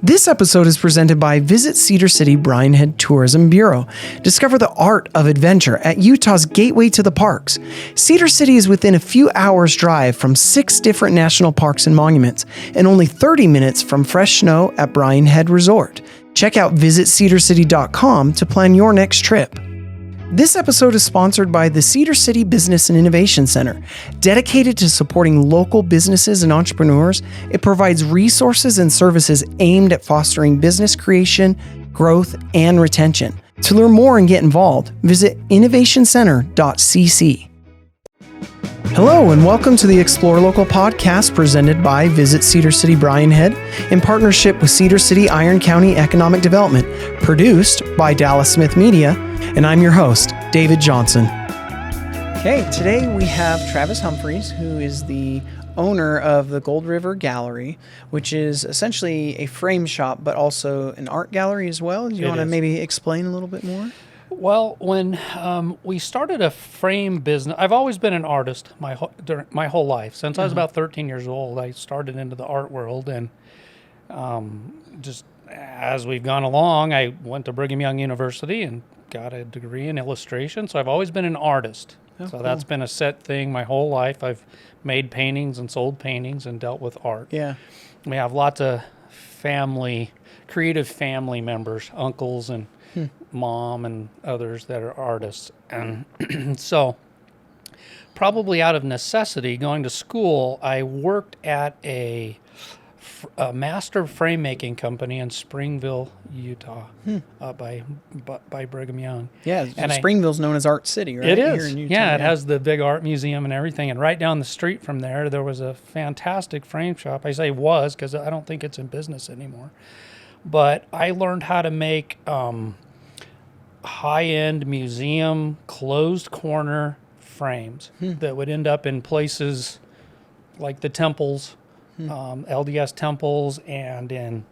This episode is presented by Visit Cedar City Bryan Head Tourism Bureau. Discover the art of adventure at Utah's gateway to the parks. Cedar City is within a few hours' drive from 6 different national parks and monuments, and only 30 minutes from fresh snow at Bryan Head Resort. Check out visitcedarcity.com to plan your next trip. This episode is sponsored by the Cedar City Business and Innovation Center. Dedicated to supporting local businesses and entrepreneurs, it provides resources and services aimed at fostering business creation, growth, and retention. To learn more and get involved, visit innovationcenter.cc. Hello and welcome to the Explore Local podcast presented by Visit Cedar City Bryan Head in partnership with Cedar City Iron County Economic Development, produced by Dallas Smith Media, and I'm your host, David Johnson. Okay, today we have Travis Humphreys, who is the owner of the Gold River Gallery, which is essentially a frame shop, but also an art gallery as well. Do you want to maybe explain a little bit more? Well, when we started a frame business, I've always been an artist my whole life. Since I was about 13 years old, I started into the art world, and just as we've gone along, I went to Brigham Young University and got a degree in illustration. So I've always been an artist. Cool. That's been a set thing my whole life. I've made paintings and sold paintings and dealt with art. Yeah, we have lots of creative family members, uncles and mom and others that are artists. And so probably out of necessity, going to school, I worked at a master frame making company in Springville, Utah, by Brigham Young. Yeah, and Springville's known as Art City, right? It is. Here in Utah, it has the big art museum and everything. And right down the street from there was a fantastic frame shop. I say was because I don't think it's in business anymore. But I learned how to make high-end museum closed corner frames that would end up in places like the temples, LDS temples, and in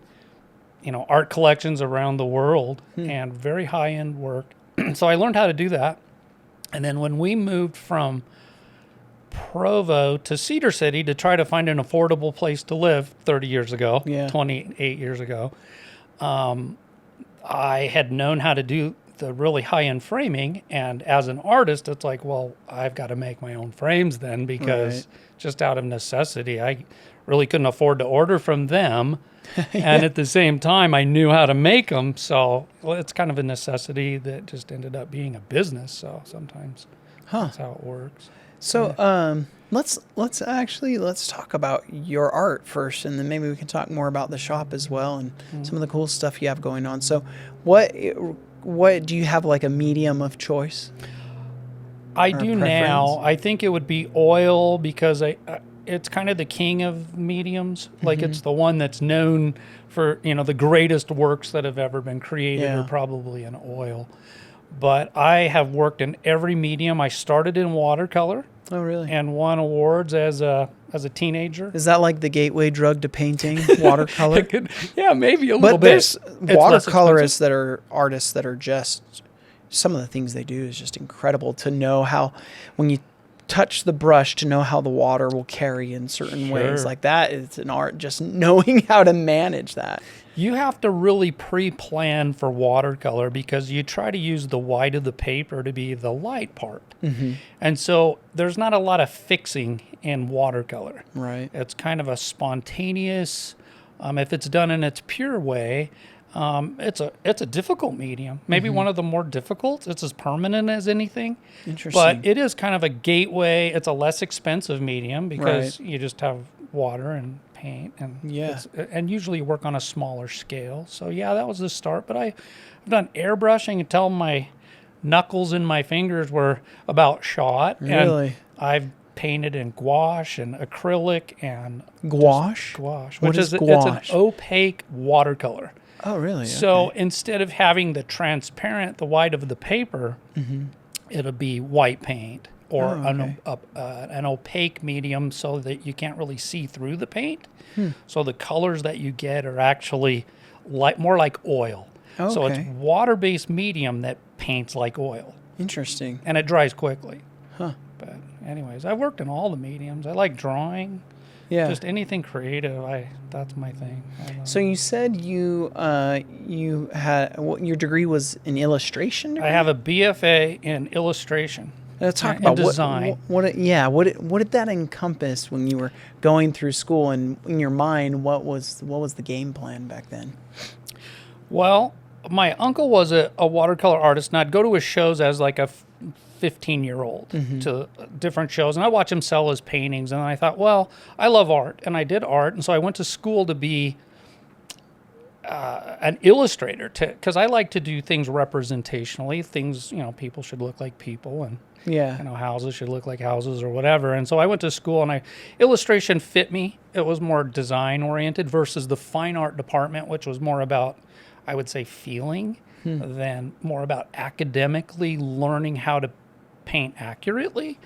art collections around the world, and very high-end work. So I learned how to do that. And then when we moved from Provo to Cedar City to try to find an affordable place to live 30 years ago, 28 years ago, I had known how to do the really high-end framing, and as an artist, it's like, well, I've got to make my own frames then, because just out of necessity, I really couldn't afford to order from them, and at the same time, I knew how to make them, so it's kind of a necessity that just ended up being a business, so sometimes that's how it works. So let's talk about your art first, and then maybe we can talk more about the shop as well and some of the cool stuff you have going on. So what do you have, like a medium of choice? I do now. I think it would be oil, because it's kind of the king of mediums. Like it's the one that's known for, the greatest works that have ever been created are probably in oil. But I have worked in every medium. I started in watercolor. Oh, really? And won awards as a teenager. Is that like the gateway drug to painting, watercolor? Yeah, maybe a little bit. But there's watercolorists that are artists that are just, some of the things they do is just incredible to know how, when you touch the brush, to know how the water will carry in certain ways. Like that, it's an art, just knowing how to manage that. You have to really pre-plan for watercolor, because you try to use the white of the paper to be the light part. And so there's not a lot of fixing in watercolor. Right. It's kind of a spontaneous, if it's done in its pure way, it's a difficult medium. Maybe one of the more difficult. It's as permanent as anything. Interesting. But it is kind of a gateway. It's a less expensive medium, because you just have water and paint, and usually work on a smaller scale. So that was the start. But I've done airbrushing until my knuckles and my fingers were about shot. Really? And I've painted in gouache and acrylic and gouache. Which is gouache? It's an opaque watercolor. Oh, really? So instead of having the transparent, the white of the paper, it'll be white paint. Or an opaque medium, so that you can't really see through the paint. So the colors that you get are actually more like oil. So it's water-based medium that paints like oil. Interesting. And it dries quickly. But anyways, I've worked in all the mediums. I like drawing. Yeah. Just anything creative. That's my thing. So you said you had your degree was in illustration degree? I have a BFA in illustration. Talk and about design. What did that encompass when you were going through school, and in your mind, what was the game plan back then? Well, my uncle was a watercolor artist, and I'd go to his shows as like a 15-year-old to different shows, and I watch him sell his paintings, and I thought, well, I love art, and I did art, and so I went to school to be an illustrator, because I like to do things representationally. Things, people should look like people, and houses should look like houses or whatever. And so I went to school, and illustration fit me. It was more design oriented versus the fine art department, which was more about, I would say, feeling than more about academically learning how to paint accurately.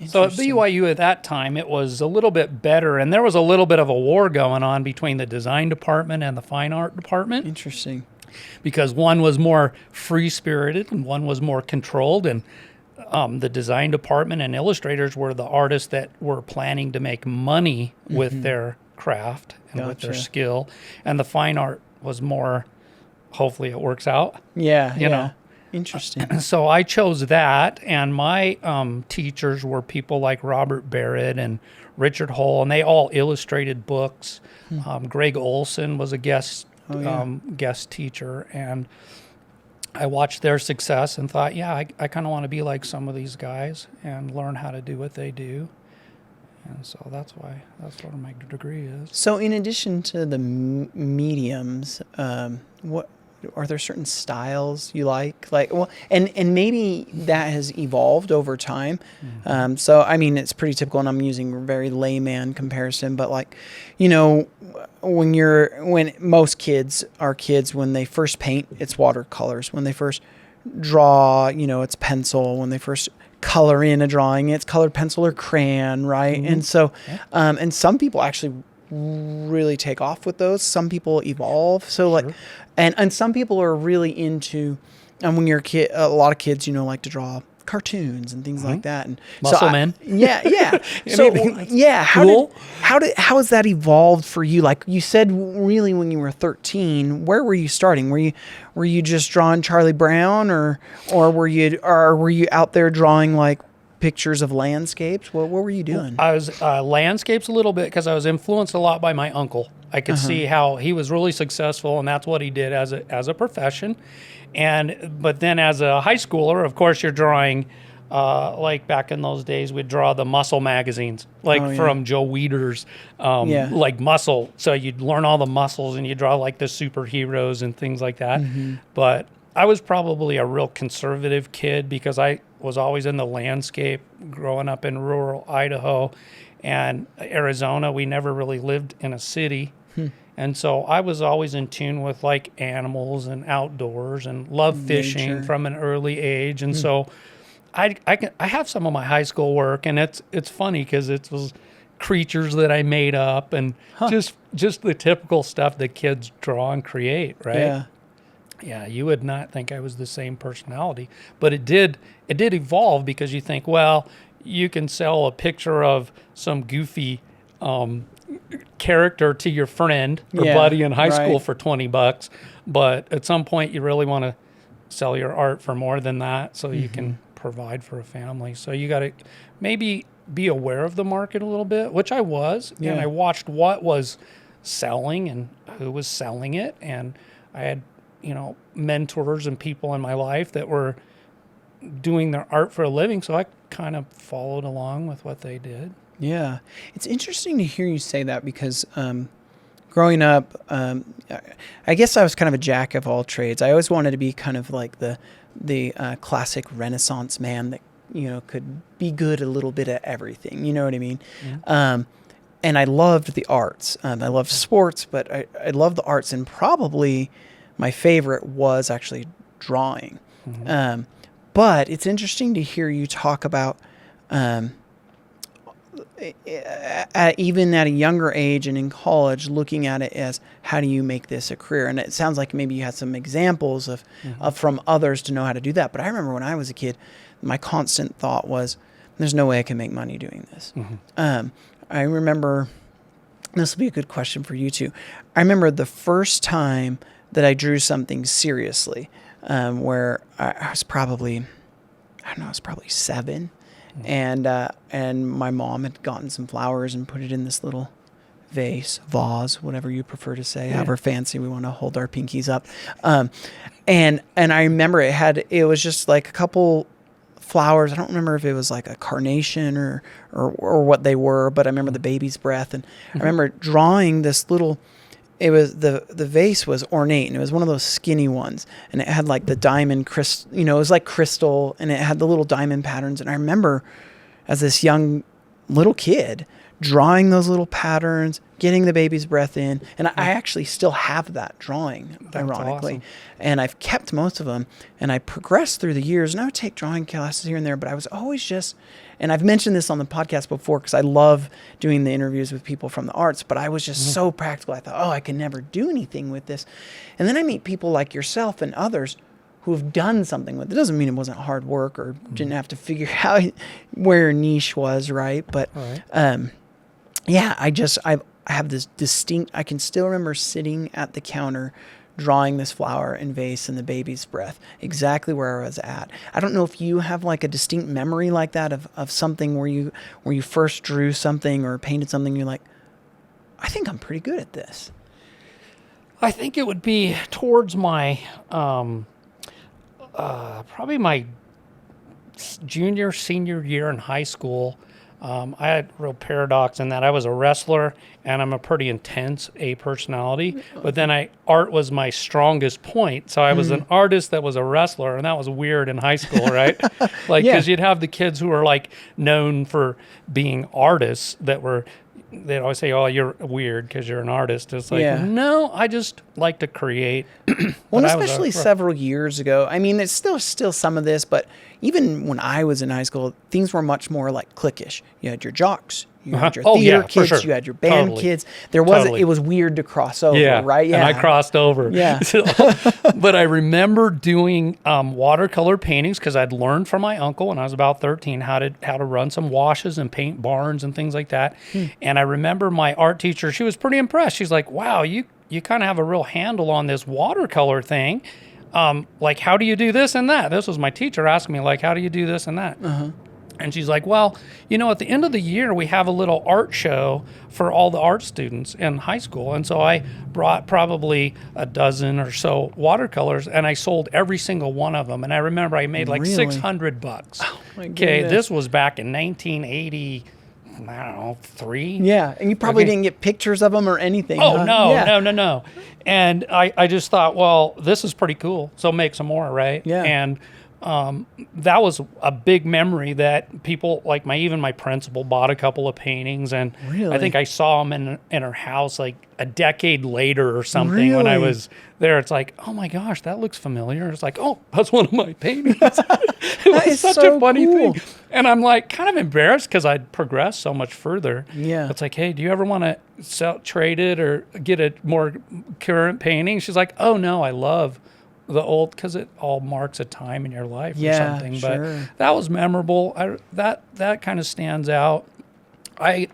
So at BYU at that time, it was a little bit better, and there was a little bit of a war going on between the design department and the fine art department. Interesting. Because one was more free-spirited and one was more controlled, and the design department and illustrators were the artists that were planning to make money with their craft and with their skill, and the fine art was more, hopefully it works out. Yeah, you know. Interesting. So I chose that, and my teachers were people like Robert Barrett and Richard Hull, and they all illustrated books. Greg Olson was a guest teacher, and I watched their success and thought, I kind of want to be like some of these guys and learn how to do what they do. And so that's what my degree is. So in addition to the mediums, what are there certain styles you like? And maybe that has evolved over time. So I mean, it's pretty typical, and I'm using a very layman comparison, but when most kids are kids, when they first paint, it's watercolors. When they first draw, it's pencil. When they first color in a drawing, it's colored pencil or crayon, right? And so, and some people actually really take off with those. Some people evolve. So and some people are really into, and when you're a kid, a lot of kids, like to draw cartoons and things like that. And Muscle Man. Yeah. So how has that evolved for you? Like you said, really, when you were 13, where were you starting? Were you just drawing Charlie Brown, or were you out there drawing like pictures of landscapes? What were you doing? I was landscapes a little bit, because I was influenced a lot by my uncle. I could see how he was really successful, and that's what he did as a profession. But then as a high schooler, of course, you're drawing, like back in those days, we'd draw the muscle magazines, from Joe Weider's, like Muscle. So you'd learn all the muscles, and you draw like the superheroes and things like that. But I was probably a real conservative kid, because I was always in the landscape growing up in rural Idaho and Arizona. We never really lived in a city. And so I was always in tune with like animals and outdoors, and love fishing from an early age. And so I have some of my high school work, and it's funny because it was creatures that I made up, and just the typical stuff that kids draw and create, right? Yeah, you would not think I was the same personality, but it did evolve, because you think, well, you can sell a picture of some goofy character to your friend or buddy in high school for $20, but at some point you really want to sell your art for more than that, so you can provide for a family. So you got to maybe be aware of the market a little bit, which I was, and I watched what was selling and who was selling it, and I had mentors and people in my life that were doing their art for a living, so I kind of followed along with what they did. Yeah. It's interesting to hear you say that, because growing up, I guess I was kind of a jack of all trades. I always wanted to be kind of like the classic Renaissance man that, could be good a little bit at everything. You know what I mean? And I loved the arts. I loved sports, but I loved the arts, and probably my favorite was actually drawing. But it's interesting to hear you talk about, even at a younger age and in college, looking at it as, how do you make this a career? And it sounds like maybe you had some examples of from others to know how to do that. But I remember when I was a kid, my constant thought was, there's no way I can make money doing this. I remember this will be a good question for you too. I remember the first time that I drew something seriously, where I was probably, I don't know, I was probably 7, and my mom had gotten some flowers and put it in this little vase, whatever you prefer to say, however fancy we want to hold our pinkies up. And I remember it was just like a couple flowers. I don't remember if it was like a carnation or what they were, but I remember the baby's breath. And I remember drawing this little, it was the vase was ornate, and it was one of those skinny ones, and it had like the diamond crystal, it was like crystal, and it had the little diamond patterns. And I remember as this young little kid drawing those little patterns, getting the baby's breath in. And I actually still have that drawing, ironically. Awesome. And I've kept most of them. And I progressed through the years. And I would take drawing classes here and there. But I was always just, and I've mentioned this on the podcast before because I love doing the interviews with people from the arts. But I was just so practical. I thought, I can never do anything with this. And then I meet people like yourself and others who have done something with it. It doesn't mean it wasn't hard work or didn't have to figure out where your niche was, right? But yeah, I have this distinct, I can still remember sitting at the counter drawing this flower and vase and the baby's breath, exactly where I was at. I don't know if you have like a distinct memory like that of something where you first drew something or painted something, you're like, I think I'm pretty good at this. I think it would be towards my, probably my senior year in high school. I had a real paradox in that I was a wrestler and I'm a pretty intense personality, but then art was my strongest point. So I was an artist that was a wrestler, and that was weird in high school, right? Like, because you'd have the kids who are like known for being artists they'd always say, "Oh, you're weird because you're an artist." It's like, no, I just like to create. Well, especially several years ago. I mean, it's still some of this, but even when I was in high school, things were much more like cliquish. You had your jocks, you had your theater kids, you had your band kids. It was weird to cross over, right? Yeah, and I crossed over. Yeah. But I remember doing watercolor paintings because I'd learned from my uncle when I was about 13 how to run some washes and paint barns and things like that. And I remember my art teacher, she was pretty impressed. She's like, wow, you kind of have a real handle on this watercolor thing. Like, how do you do this and that? This was my teacher asking me, like, how do you do this and that? And she's like, well, at the end of the year, we have a little art show for all the art students in high school. And so I brought probably a dozen or so watercolors, and I sold every single one of them. And I remember I made like $600. Oh, my goodness. Okay, this was back in 1980. I don't know, 3. Yeah, and you probably didn't get pictures of them or anything. Oh, no. And I just thought, well, this is pretty cool, so make some more, right? Yeah. And that was a big memory that people, like even my principal bought a couple of paintings, and I think I saw them in her house like a decade later or something when I was there. It's like, oh my gosh, that looks familiar. It's like, oh, that's one of my paintings. It was such a funny thing. And I'm like kind of embarrassed because I'd progressed so much further. Yeah. It's like, hey, do you ever want to trade it or get a more current painting? She's like, oh no, I love the old, because it all marks a time in your life or something. Sure. But that was memorable. That kind of stands out. I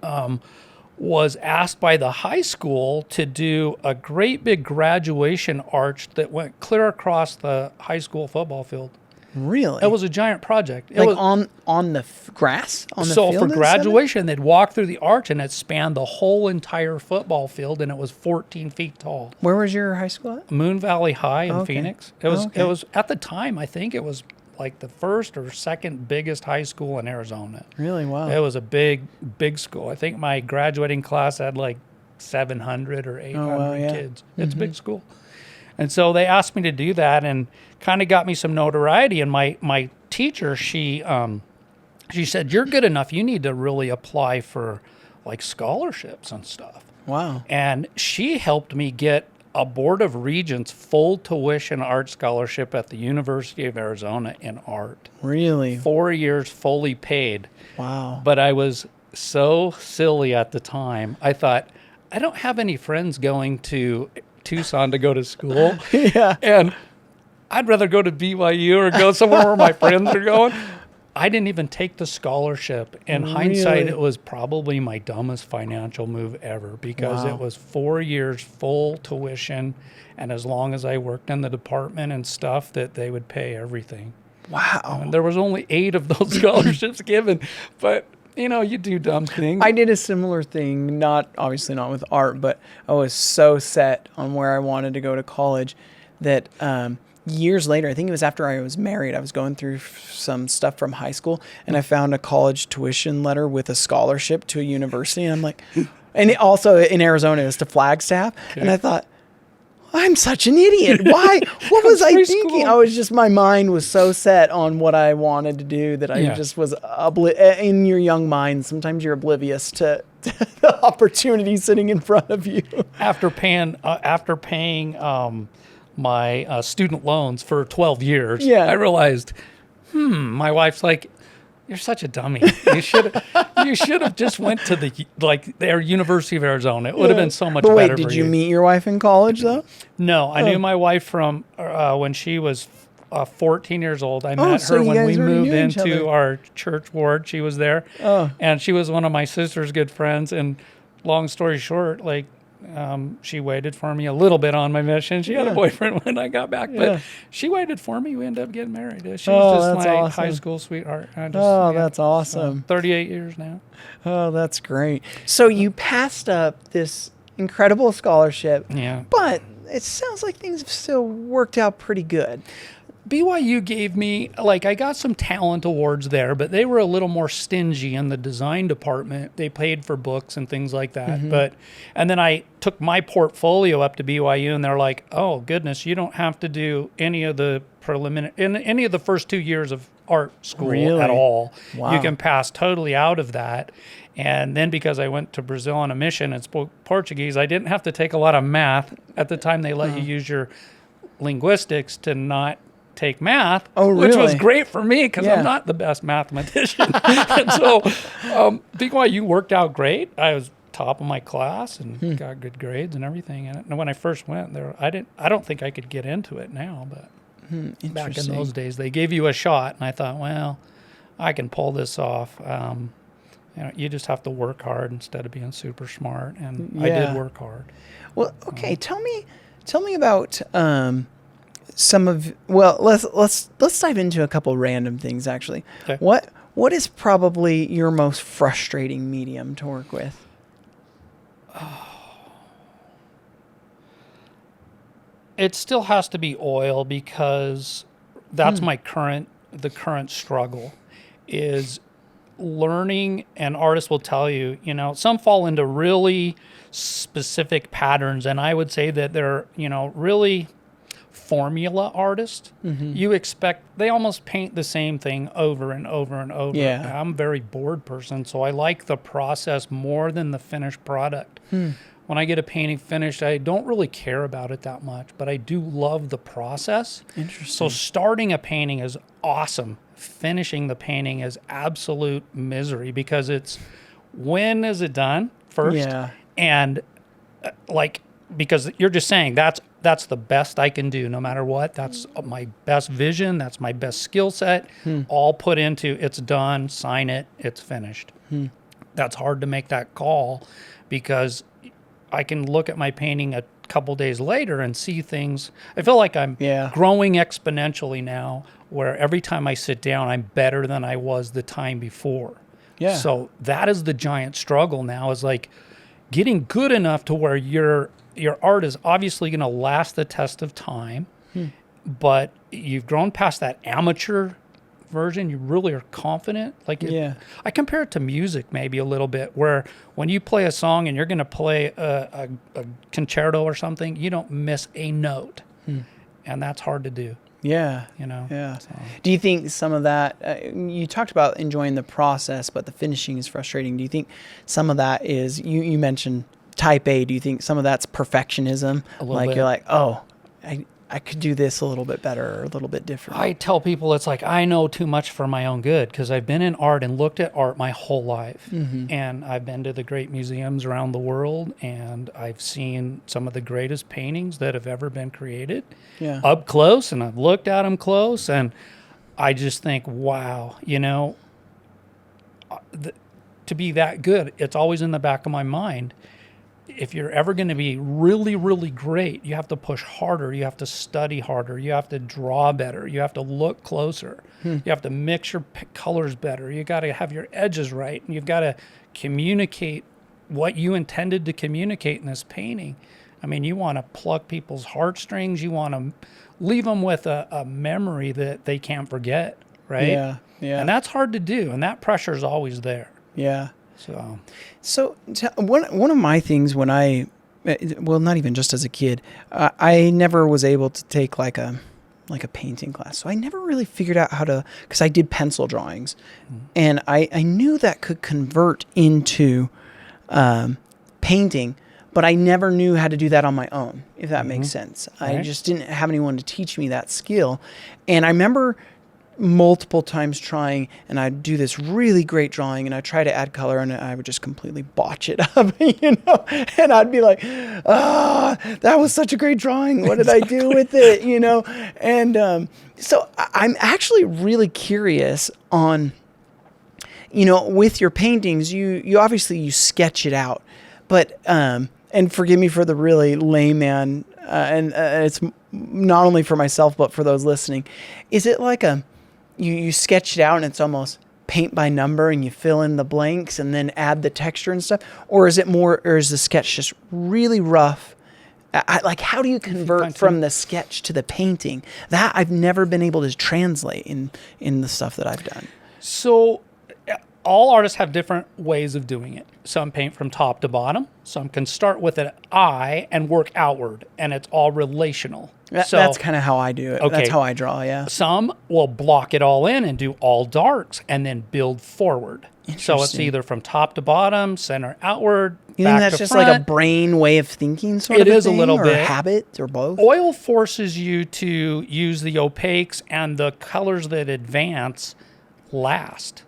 was asked by the high school to do a great big graduation arch that went clear across the high school football field. Really? It was a giant project. It was on the grass? On the so field for graduation, they'd walk through the arch, and it spanned the whole entire football field, and it was 14 feet tall. Where was your high school at? Moon Valley High in Phoenix. It was at the time, I think it was like the first or second biggest high school in Arizona. Really? Wow. It was a big school. I think my graduating class had like 700 or 800 kids. It's a big school. And so they asked me to do that, and kind of got me some notoriety. And my teacher, she said, you're good enough. You need to really apply for like scholarships and stuff. Wow. And she helped me get a Board of Regents full tuition art scholarship at the University of Arizona in art. Really? 4 years fully paid. Wow. But I was so silly at the time. I thought, I don't have any friends going to Tucson to go to school. Yeah. And I'd rather go to BYU or go somewhere where my friends are going. I didn't even take the scholarship. In hindsight, Really? it was probably my dumbest financial move ever because Wow. it was 4 years full tuition. And as long as I worked in the department and stuff, that they would pay everything. Wow. And there was only 8 of those scholarships given. But, you do dumb things. I did a similar thing, obviously not with art, but I was so set on where I wanted to go to college that years later, I think it was after I was married, I was going through some stuff from high school, and I found a college tuition letter with a scholarship to a university, and I'm like, and also in Arizona, it was to Flagstaff, and I thought, I'm such an idiot. Why? What was I thinking? My mind was so set on what I wanted to do that I just was in your young mind. Sometimes you're oblivious to the opportunity sitting in front of you. After paying my student loans for 12 years, I realized, my wife's like, you're such a dummy. You should have just went to their University of Arizona. It would have been so much better. But wait, did you meet your wife in college though? No, I knew my wife from when she was 14 years old. I met so her you when we guys already moved knew each into other. our church ward. She was there, and she was one of my sister's good friends. And long story short, she waited for me a little bit on my mission. She had a boyfriend when I got back, but she waited for me. We ended up getting married. She was just my high school sweetheart. That's awesome. 38 years now. Oh, that's great. So you passed up this incredible scholarship, but it sounds like things have still worked out pretty good. BYU gave me, I got some talent awards there, but they were a little more stingy in the design department. They paid for books and things like that. And then I took my portfolio up to BYU, and they're like, oh, goodness, you don't have to do any of the any of the first 2 years of art school at all. Wow. You can pass totally out of that. And then because I went to Brazil on a mission and spoke Portuguese, I didn't have to take a lot of math. At the time, they let you use your linguistics to not take math, which was great for me because I'm not the best mathematician. And so BYU worked out great. I was top of my class and got good grades and everything. And when I first went there, I don't think I could get into it now, but back in those days, they gave you a shot, and I thought, well, I can pull this off. You just have to work hard instead of being super smart, and I did work hard. Well, okay, tell me about let's dive into a couple random things actually. Okay. What is probably your most frustrating medium to work with? It still has to be oil because that's the current struggle is learning, and artists will tell you, some fall into really specific patterns, and I would say that they're, really formula artists. You expect they almost paint the same thing over and over and over. I'm a very bored person, so I like the process more than the finished product. When I get a painting finished, I don't really care about it that much, but I do love the process. Interesting. So starting a painting is awesome. Finishing the painting is absolute misery because it's when is it done first? Yeah. And because you're just saying that's the best I can do no matter what. That's my best vision. That's my best skill set. All put into it's done, sign it, it's finished. That's hard to make that call because I can look at my painting a couple days later and see things. I feel like I'm growing exponentially now where every time I sit down, I'm better than I was the time before. Yeah. So that is the giant struggle now is getting good enough to where your art is obviously going to last the test of time, but you've grown past that amateur version. You really are confident. I compare it to music maybe a little bit, where when you play a song and you're going to play a concerto or something, you don't miss a note, and that's hard to do. Yeah. So. Do you think some of that, you talked about enjoying the process, but the finishing is frustrating. Do you think some of that is, you mentioned type A, do you think some of that's perfectionism? A little bit. You're like, oh, I could do this a little bit better or a little bit different. I tell people it's I know too much for my own good because I've been in art and looked at art my whole life. And I've been to the great museums around the world, and I've seen some of the greatest paintings that have ever been created up close, and I've looked at them close, and I just think, wow, to be that good, it's always in the back of my mind. If you're ever going to be really, really great, you have to push harder. You have to study harder. You have to draw better. You have to look closer. You have to mix your colors better. You got to have your edges right. And you've got to communicate what you intended to communicate in this painting. I mean, you want to pluck people's heartstrings. You want to leave them with a memory that they can't forget, right? Yeah, yeah. And that's hard to do. And that pressure is always there. Yeah. So one of my things when not even just as a kid, I never was able to take like a painting class. So I never really figured out how to, because I did pencil drawings, and I knew that could convert into painting, but I never knew how to do that on my own, if that makes sense. Right. I just didn't have anyone to teach me that skill. And I remember multiple times trying, and I'd do this really great drawing, and I'd try to add color, and I would just completely botch it up, and I'd be like, that was such a great drawing. What did I do with it? And so I'm actually really curious on, with your paintings, you obviously you sketch it out, but, and forgive me for the really layman, and it's not only for myself, but for those listening. Is it like you sketch it out and it's almost paint by number and you fill in the blanks and then add the texture and stuff? Or is the sketch just really rough? How do you convert from the sketch to the painting? That I've never been able to translate in the stuff that I've done. So all artists have different ways of doing it. Some paint from top to bottom. Some can start with an eye and work outward, and it's all relational. That's kind of how I do it. Okay. That's how I draw, yeah. Some will block it all in and do all darks and then build forward. So it's either from top to bottom, center outward, you back think that's to just front. like a brain way of thinking sort It of is a thing, little or bit. a habit, or both? Oil forces you to use the opaques, and the colors that advance last.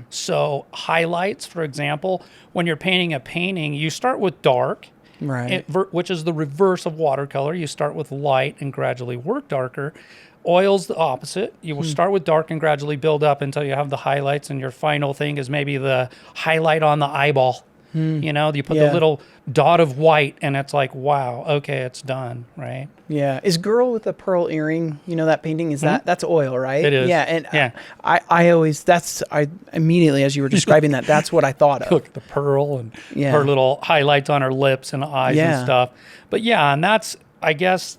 So highlights, for example, when you're painting a painting, you start with dark, Right. Which is the reverse of watercolor. You start with light and gradually work darker. Oil's the opposite. You will start with dark and gradually build up until you have the highlights, and your final thing is maybe the highlight on the eyeball. You put the little dot of white, and it's like, wow, okay, it's done, right? Yeah. Is Girl with a Pearl Earring, that painting, is that's oil, right? It is. Yeah. And Yeah. I immediately, as you were describing that's what I thought of. Look, the pearl and Yeah. her little highlights on her lips and eyes Yeah. and stuff. But yeah, and that's, I guess,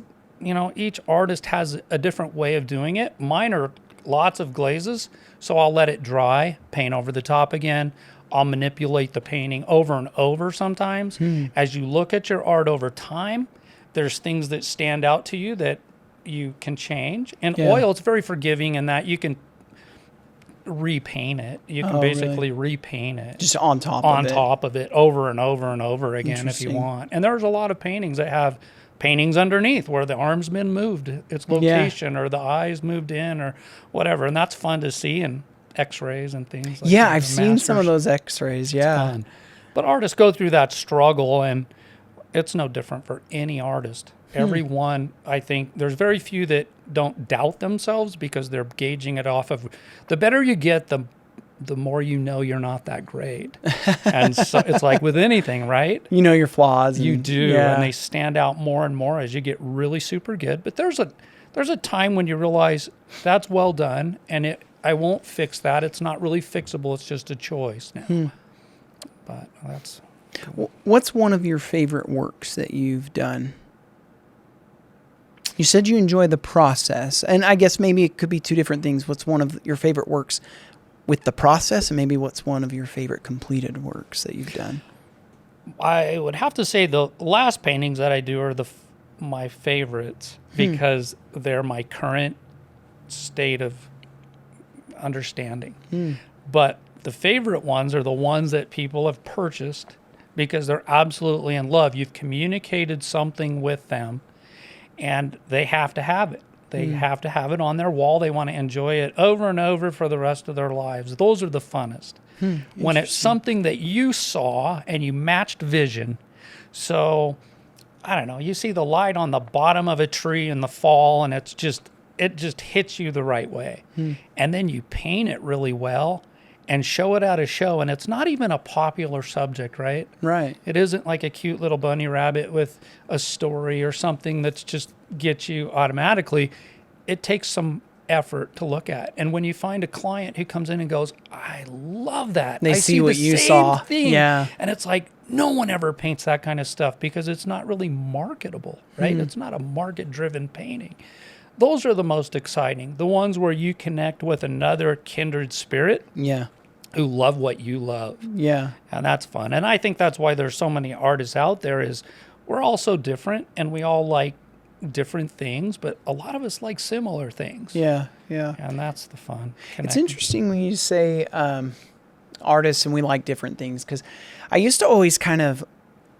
each artist has a different way of doing it. Mine are lots of glazes, so I'll let it dry, paint over the top again. I'll manipulate the painting over and over sometimes. As you look at your art over time, there's things that stand out to you that you can change. And oil, it's very forgiving in that you can repaint it. You can basically repaint it. Just on top of it over and over and over again if you want. And there's a lot of paintings that have paintings underneath where the arm's been moved, its location, or the eyes moved in, or whatever. And that's fun to see, and X-rays and things like that. I've seen some of those X-rays. Yeah. Fun. But artists go through that struggle, and it's no different for any artist. Everyone, I think, there's very few that don't doubt themselves because they're gauging it off of, the better you get, the more you're not that great. And so it's like with anything, right? Your flaws. You do, and they stand out more and more as you get really super good. But there's a time when you realize that's well done, and I won't fix that. It's not really fixable. It's just a choice now. But that's cool. What's one of your favorite works that you've done? You said you enjoy the process, and I guess maybe it could be two different things. What's one of your favorite works with the process, and maybe what's one of your favorite completed works that you've done? I would have to say the last paintings that I do are my favorites because they're my current state of understanding. But the favorite ones are the ones that people have purchased because they're absolutely in love. You've communicated something with them, and they have to have it. They have to have it on their wall. They want to enjoy it over and over for the rest of their lives. Those are the funnest. When it's something that you saw and you matched vision. So, I don't know, you see the light on the bottom of a tree in the fall, and it's just it just hits you the right way. And then you paint it really well and show it at a show. And it's not even a popular subject, right? Right. It isn't like a cute little bunny rabbit with a story or something that's just gets you automatically. It takes some effort to look at. And when you find a client who comes in and goes, I love that. They I see what the you same saw. thing. Yeah. And it's like, no one ever paints that kind of stuff because it's not really marketable, right? It's not a market-driven painting. Those are the most exciting. The ones where you connect with another kindred spirit Yeah. who love what you love. Yeah. And that's fun. And I think that's why there's so many artists out there is we're all so different and we all like different things, but a lot of us like similar things. Yeah. Yeah. And that's the fun. It's connecting. interesting when you say artists and we like different things, because I used to always kind of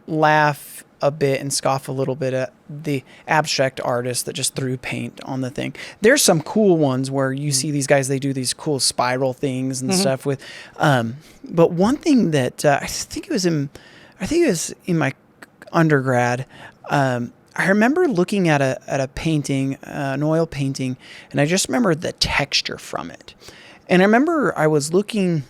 laugh a bit and scoff a little bit at the abstract artists that just threw paint on the thing. There's some cool ones where you see these guys, they do these cool spiral things and stuff with, but one thing that I think it was in my undergrad, I remember looking at a painting, an oil painting, and I just remember the texture from it. And I remember I was looking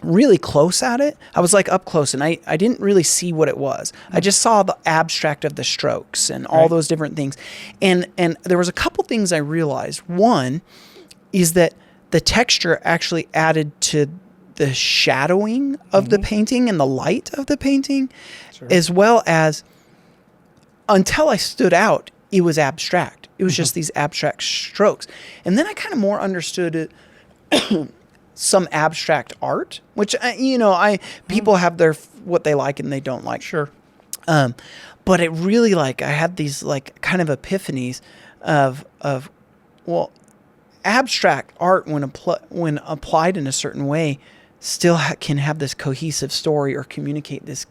really close at it. I was like up close and I didn't really see what it was. I just saw the abstract of the strokes and all those different things. And there was a couple things I realized. One is that the texture actually added to the shadowing of the painting and the light of the painting, as well as until I stood out, it was abstract. It was just these abstract strokes. And then I kind of more understood it. Some abstract art, which people have their what they like and they don't like. Sure. But it really I had these kind of epiphanies of abstract art when applied in a certain way still can have this cohesive story or communicate this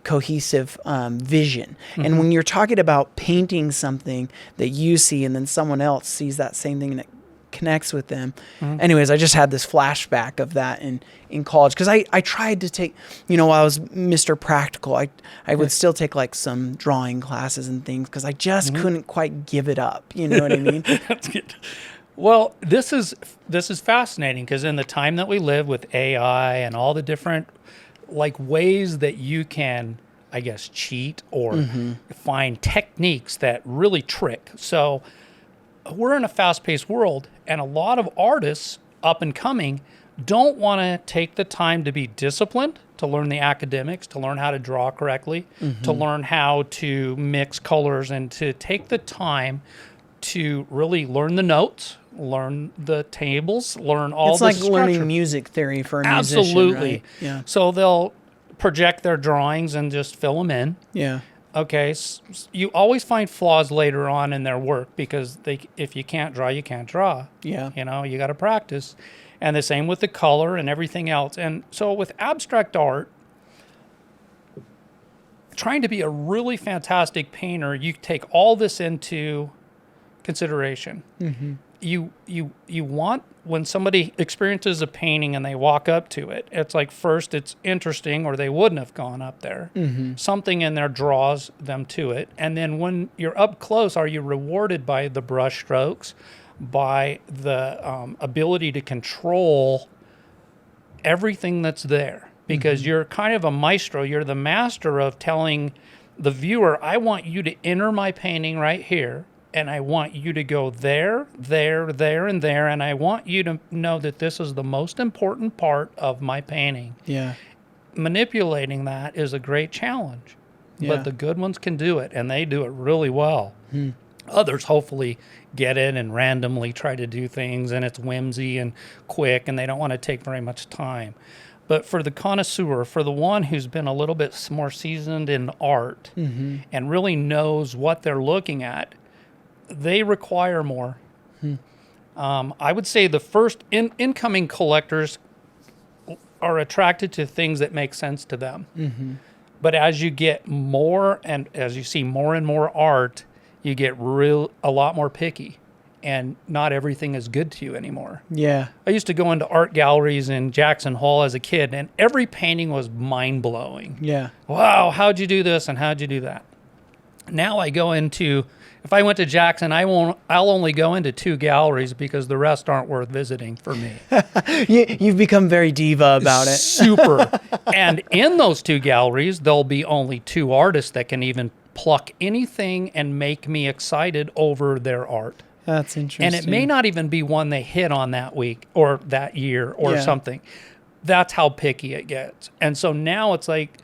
cohesive vision. And when you're talking about painting something that you see and then someone else sees that same thing and it connects with them. Anyways, I just had this flashback of that in college because I tried to take, while I was Mr. Practical, I would still take some drawing classes and things because I just couldn't quite give it up. You know what I mean? That's good. Well, this is fascinating because in the time that we live with AI and all the different ways that you can, I guess, cheat or find techniques that really trick. So we're in a fast-paced world, and a lot of artists up and coming don't want to take the time to be disciplined, to learn the academics, to learn how to draw correctly, to learn how to mix colors, and to take the time to really learn the notes, learn the tables, learn all the structure. It's like learning music theory for a musician, Absolutely. Right? Yeah. So they'll project their drawings and just fill them in. Yeah. Okay, you always find flaws later on in their work because if you can't draw, you can't draw. Yeah. You got to practice. And the same with the color and everything else. And so with abstract art, trying to be a really fantastic painter, you take all this into consideration. You want, when somebody experiences a painting and they walk up to it, it's first it's interesting or they wouldn't have gone up there. Something in there draws them to it. And then when you're up close, are you rewarded by the brush strokes, by the ability to control everything that's there? Because you're kind of a maestro. You're the master of telling the viewer, I want you to enter my painting right here. And I want you to go there, there, there, and there. And I want you to know that this is the most important part of my painting. Yeah. Manipulating that is a great challenge. Yeah. But the good ones can do it, and they do it really well. Others hopefully get in and randomly try to do things, and it's whimsy and quick, and they don't want to take very much time. But for the connoisseur, for the one who's been a little bit more seasoned in art and really knows what they're looking at, they require more. I would say the first incoming collectors are attracted to things that make sense to them. But as you get more and as you see more and more art, you get a lot more picky, and not everything is good to you anymore. Yeah. I used to go into art galleries in Jackson Hole as a kid, and every painting was mind-blowing. Yeah. Wow, how'd you do this and how'd you do that? Now I go into, if I went to Jackson, I'll only go into 2 galleries because the rest aren't worth visiting for me. You've become very diva about it. Super. And in those 2 galleries, there'll be only 2 artists that can even pluck anything and make me excited over their art. That's interesting. And it may not even be one they hit on that week or that year or Yeah. something. That's how picky it gets. And so now it's like,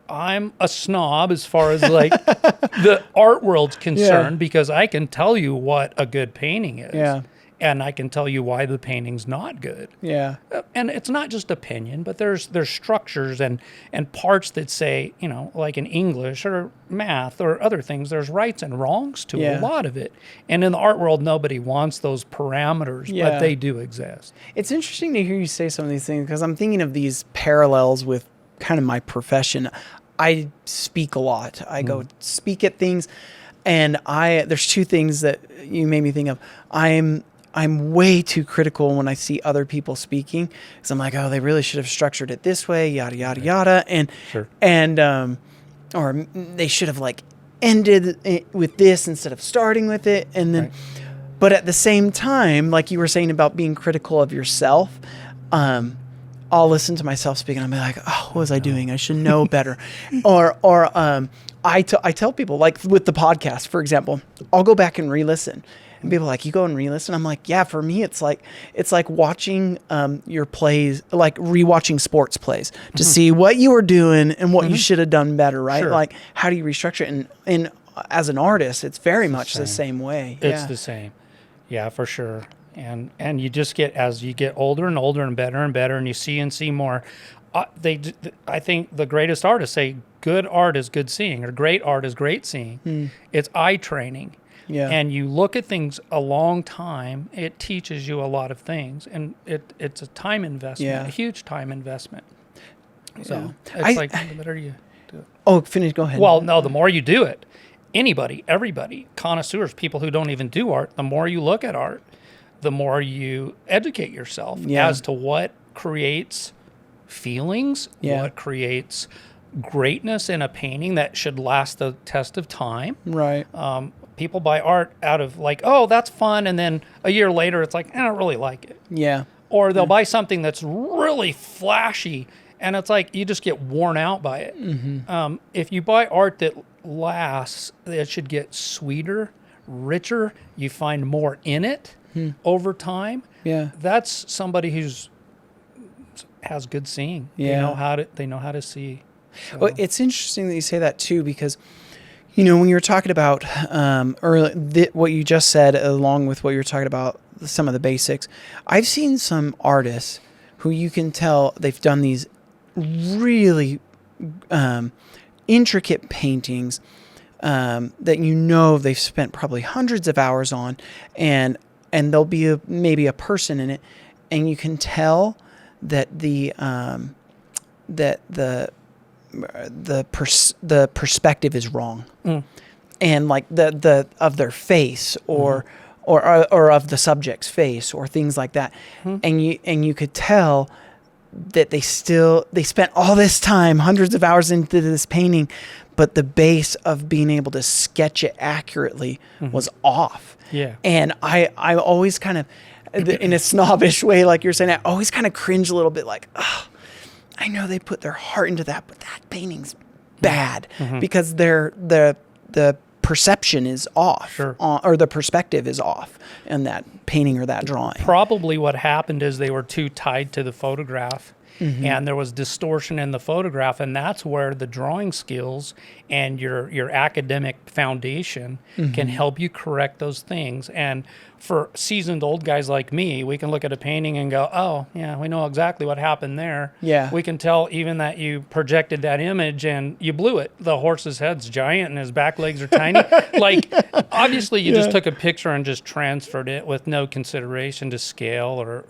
I'm a snob as far as like the art world's concerned, because I can tell you what a good painting is. Yeah. And I can tell you why the painting's not good. Yeah. And it's not just opinion, but there's structures and parts that say, you know, like in English or math or other things, there's rights and wrongs to a lot of it. And in the art world, nobody wants those parameters, but they do exist. It's interesting to hear you say some of these things, because I'm thinking of these parallels with kind of my profession. I speak a lot. I go speak at things, and there's 2 things that you made me think of. I'm way too critical when I see other people speaking, because I'm like, oh, they really should have structured it this way, yada yada yada, or they should have like ended it with this instead of starting with it, and then. Right. But at the same time, like you were saying about being critical of yourself, I'll listen to myself speak and I'll be like, oh, what was I doing? I should know better. I tell people, like with the podcast, for example, I'll go back and re-listen. And people are like, you go and re-listen? I'm like, yeah, for me, it's like watching your plays, like rewatching sports plays to see what you were doing and what you should have done better, right? Sure. Like, how do you restructure it? And as an artist, it's very much the same way. It's the same. Yeah, for sure. And you just get, as you get older and older and better, and you see more. I think the greatest artists say good art is good seeing, or great art is great seeing. It's eye training. Yeah. And you look at things a long time, it teaches you a lot of things, and it's a time investment, a huge time investment. So it's like the better you do it. Oh, finish. Go ahead. Well, no, the more you do it, everybody, connoisseurs, people who don't even do art, the more you look at art, the more you educate yourself as to what creates feelings, what creates greatness in a painting that should last the test of time. Right. People buy art out of like, oh, that's fun, and then a year later it's like, I don't really like it. Yeah. Or they'll buy something that's really flashy, and it's like you just get worn out by it. Mm-hmm. If you buy art that lasts, it should get sweeter, richer. You find more in it over time. Yeah. That's somebody has good seeing. Yeah. They know how to see. So. Well, it's interesting that you say that too, because when you were talking about what you just said, along with what you were talking about, some of the basics, I've seen some artists who you can tell they've done these really intricate paintings that they've spent probably hundreds of hours on, and there'll be maybe a person in it, and you can tell that the perspective is wrong, and like the of their face or of the subject's face or things like that, and you could tell that they spent all this time, hundreds of hours into this painting, but the base of being able to sketch it accurately was off. Yeah. And I always kind of, in a snobbish way, like you're saying, I always kind of cringe a little bit, like, oh, I know they put their heart into that, but that painting's bad because the perception is off, or the perspective is off in that painting or that drawing. Probably what happened is they were too tied to the photograph, and there was distortion in the photograph, and that's where the drawing skills and your academic foundation can help you correct those things. And for seasoned old guys like me, we can look at a painting and go, oh, yeah, we know exactly what happened there. Yeah. We can tell even that you projected that image and you blew it. The horse's head's giant and his back legs are tiny. Like, obviously, you just took a picture and just transferred it with no consideration to scale or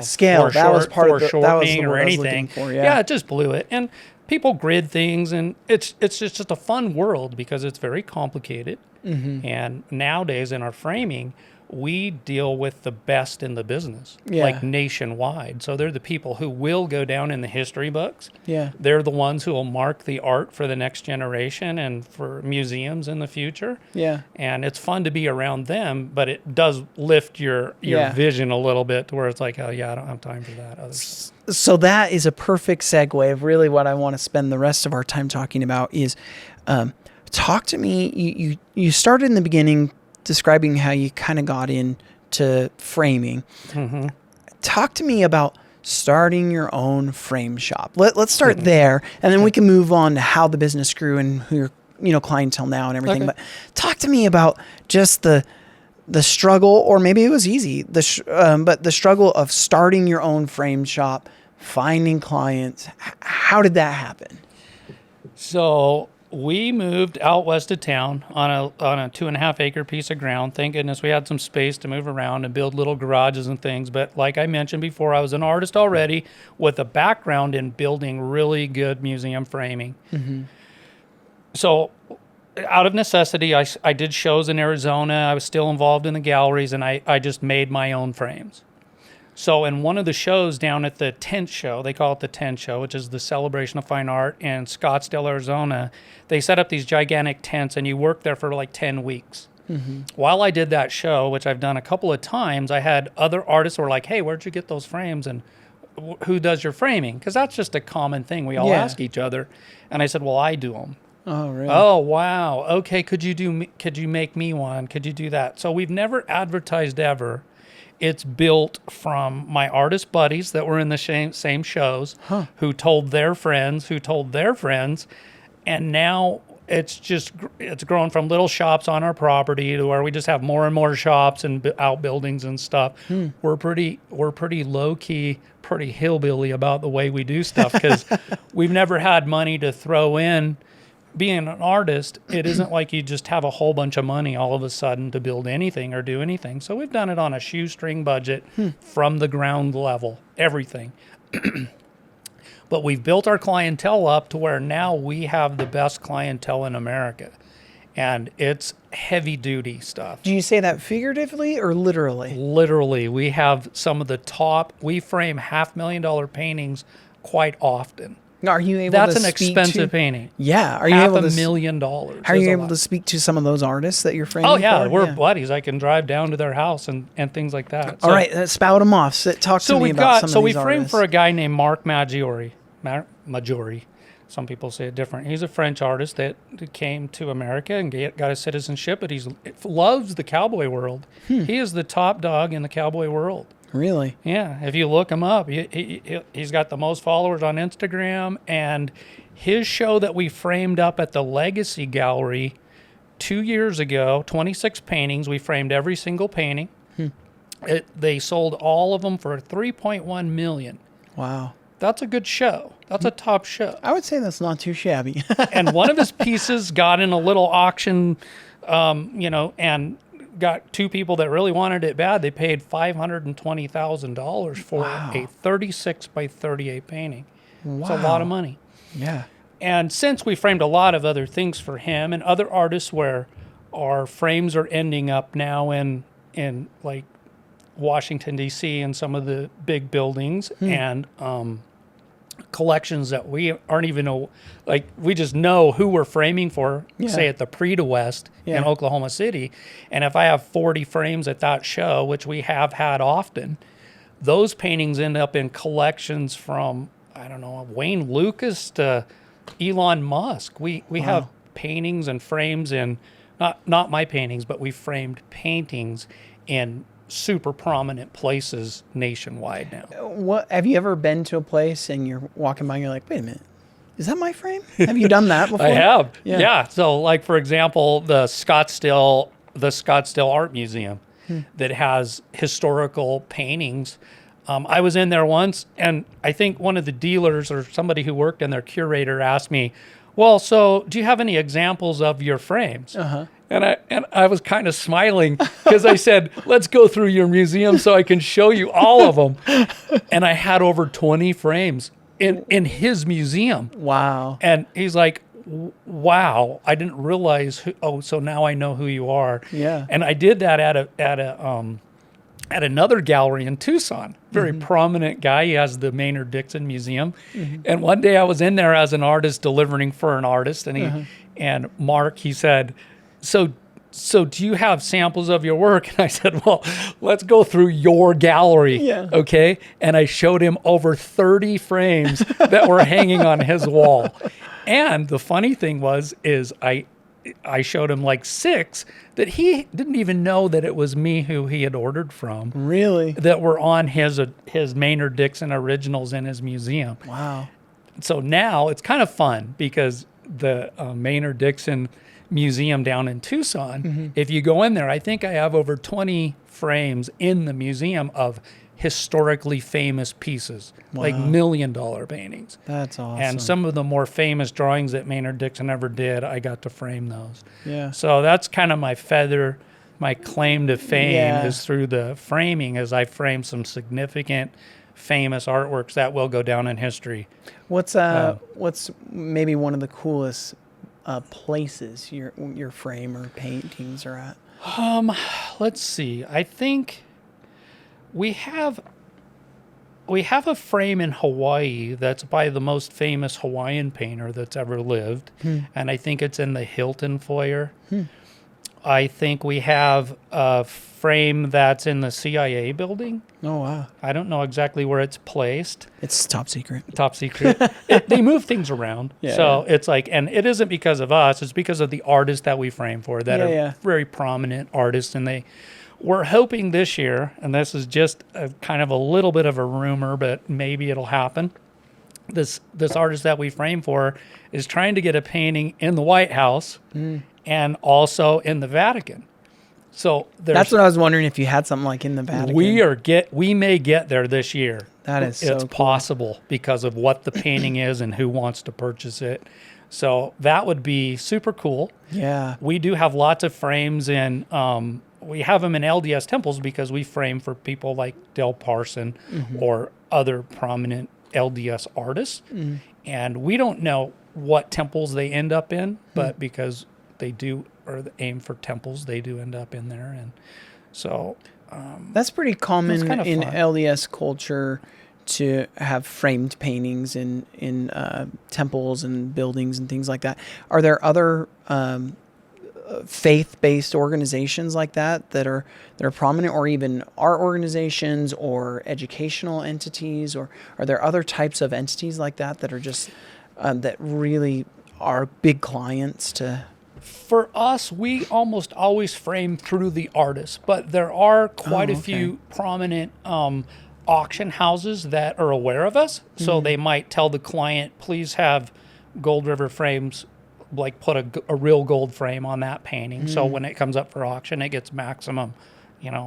scale. That was part of shortening or anything. Yeah, it just blew it. And people grid things, and it's just a fun world because it's very complicated. And nowadays in our framing, we deal with the best in the business, Yeah. like nationwide. So they're the people who will go down in the history books. Yeah. They're the ones who will mark the art for the next generation and for museums in the future. Yeah. And it's fun to be around them, but it does lift your Yeah. vision a little bit to where it's like, oh yeah, I don't have time for that other stuff. So that is a perfect segue of really what I want to spend the rest of our time talking about is talk to me. You started in the beginning describing how you kind of got into framing. Talk to me about starting your own frame shop. Let's start there, and then we can move on to how the business grew and who your clientele now and everything. Okay. But talk to me about just the struggle, or maybe it was easy, but the struggle of starting your own frame shop, finding clients. How did that happen? So we moved out west of town on a 2.5 acre piece of ground. Thank goodness we had some space to move around and build little garages and things. But like I mentioned before, I was an artist already with a background in building really good museum framing. So out of necessity, I did shows in Arizona. I was still involved in the galleries, and I just made my own frames. So in one of the shows down at the tent show, they call it the tent show, which is the celebration of fine art in Scottsdale, Arizona, they set up these gigantic tents, and you work there for like 10 weeks. While I did that show, which I've done a couple of times, I had other artists who were like, hey, where'd you get those frames? And who does your framing? Because that's just a common thing. We all ask each other. And I said, well, I do them. Oh, really? Oh, wow. Okay, could you make me one? Could you do that? So we've never advertised ever. It's built from my artist buddies that were in the same shows, who told their friends, and now it's grown from little shops on our property to where we just have more and more shops and outbuildings and stuff. We're pretty low key, pretty hillbilly about the way we do stuff because we've never had money to throw in. Being an artist, it isn't like you just have a whole bunch of money all of a sudden to build anything or do anything. So we've done it on a shoestring budget from the ground level, everything. But we've built our clientele up to where now we have the best clientele in America. And it's heavy duty stuff. Do you say that figuratively or literally? Literally, we have some of the top, we frame $500,000 paintings quite often. Are you able That's to an speak expensive to, painting. Yeah. Are you able to $500,000. Are you able to speak to some of those artists that you're framing? Oh yeah, for? we're buddies. I can drive down to their house and things like that. All right, spout them off. Talk to me about some of these we framed artists. for a guy named Mark Maggiore. Some people say it different. He's a French artist that came to America and got his citizenship, but he loves the cowboy world. He is the top dog in the cowboy world. Really? Yeah, if you look him up, he's got the most followers on Instagram, and his show that we framed up at the Legacy Gallery 2 years ago, 26 paintings, we framed every single painting. They sold all of them for $3.1 million. Wow. That's a good show. That's a top show. I would say that's not too shabby. And one of his pieces got in a little auction, and got two people that really wanted it bad. They paid $520,000 for a 36 by 38 painting. Wow. It's a lot of money. Yeah. And since we framed a lot of other things for him and other artists where our frames are ending up now in like Washington, D.C. and some of the big buildings and collections that we aren't even know, like we just know who we're framing for, say at the Preda West in Oklahoma City. And if I have 40 frames at that show, which we have had often, those paintings end up in collections from, I don't know, Wayne Lucas to Elon Musk. We have paintings and frames in, not my paintings, but we framed paintings in super prominent places nationwide now. What have you ever been to a place and you're walking by and you're like, wait a minute, is that my frame? Have you done that before? I have. Yeah. So like, for example, the Scottsdale Art Museum that has historical paintings. I was in there once, and I think one of the dealers or somebody who worked in their curator asked me, well, so do you have any examples of your frames? And I was kind of smiling because I said, let's go through your museum so I can show you all of them. And I had over 20 frames in his museum. Wow. And he's like, wow, I didn't realize so now I know who you are. Yeah. And I did that at another gallery in Tucson. Very prominent guy. He has the Maynard Dixon Museum. And one day I was in there as an artist delivering for an artist, and and Mark, he said, so do you have samples of your work? And I said, well, let's go through your gallery. Yeah. Okay. And I showed him over 30 frames that were hanging on his wall. And the funny thing is I showed him like 6 that he didn't even know that it was me who he had ordered from. Really? That were on his Maynard Dixon originals in his museum. Wow. So now it's kind of fun because the Maynard Dixon Museum down in Tucson, if you go in there, I think I have over 20 frames in the museum of historically famous pieces, like $1 million paintings. That's awesome. And some of the more famous drawings that Maynard Dixon ever did, I got to frame those. Yeah. So that's kind of my claim to fame is through the framing, as I frame some significant famous artworks that will go down in history. What's maybe one of the coolest places your frame or paintings are at? Let's see. I think we have a frame in Hawaii that's by the most famous Hawaiian painter that's ever lived, and I think it's in the Hilton foyer. I think we have a frame that's in the CIA building. Oh, wow. I don't know exactly where it's placed. It's top secret. Top secret. They move things around. Yeah, so it's like, and it isn't because of us, it's because of the artists that we frame for that are very prominent artists. And we're hoping this year, and this is just kind of a little bit of a rumor, but maybe it'll happen. This artist that we frame for is trying to get a painting in the White House and also in the Vatican. So that's what I was wondering, if you had something like in the Vatican. We may get there this year. That is so it's cool. possible because of what the painting is and who wants to purchase it. So that would be super cool. Yeah. We do have lots of frames in we have them in LDS temples because we frame for people like Del Parson or other prominent LDS artists. And we don't know what temples they end up in, but because they do, or aim for temples, they do end up in there. And so that's pretty common kind of in fun. LDS culture to have framed paintings in temples and buildings and things like that. Are there other faith-based organizations like that are prominent, or even art organizations or educational entities, or are there other types of entities like that are just that really are big clients to? For us, we almost always frame through the artist, but there are quite a few prominent auction houses that are aware of us. So they might tell the client, please have Gold River Frames, like put a real gold frame on that painting. So when it comes up for auction, it gets maximum,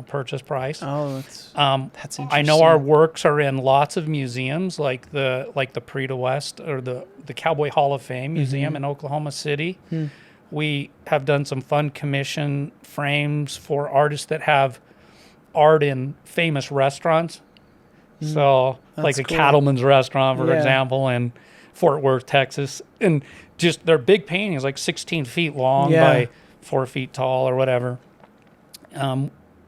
purchase price. Oh, that's interesting. I know our works are in lots of museums, like the Preta West or the Cowboy Hall of Fame Museum in Oklahoma City. We have done some fun commission frames for artists that have art in famous restaurants. So like a cool. Cattleman's restaurant, for example, in Fort Worth, Texas. And just they're big paintings, like 16 feet long by 4 feet tall or whatever.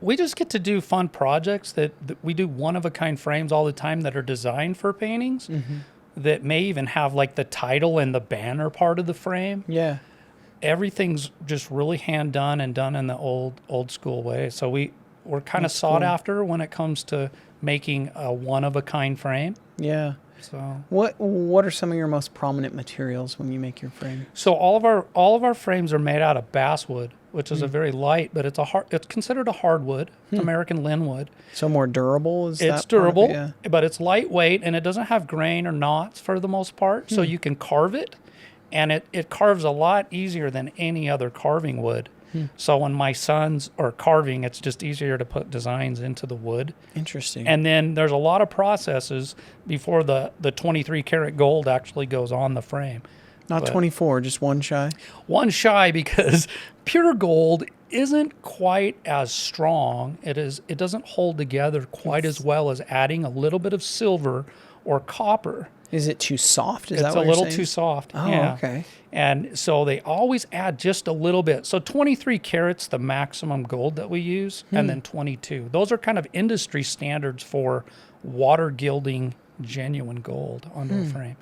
We just get to do fun projects that we do one-of-a-kind frames all the time that are designed for paintings that may even have like the title and the banner part of the frame. Yeah. Everything's just really hand done and done in the old school way. So we're kind of sought after when it comes to making a one-of-a-kind frame. Yeah. So what are some of your most prominent materials when you make your frame? So all of our frames are made out of basswood, which is a very light, but it's considered a hardwood, American linwood. So more durable, It's durable, but it's lightweight, and it doesn't have grain or knots for the most part, so you can carve it, and it carves a lot easier than any other carving would. So when my sons are carving, it's just easier to put designs into the wood. Interesting. And then there's a lot of processes before the 23 karat gold actually goes on the frame. Not 24, just one shy? One shy, because pure gold isn't quite as strong. It doesn't hold together quite as well as adding a little bit of silver or copper. Is it too soft? Is it's that what a little you're saying? too soft. Oh, yeah. okay. And so they always add just a little bit. So 23 carats, the maximum gold that we use, and then 22. Those are kind of industry standards for water gilding genuine gold onto a frame.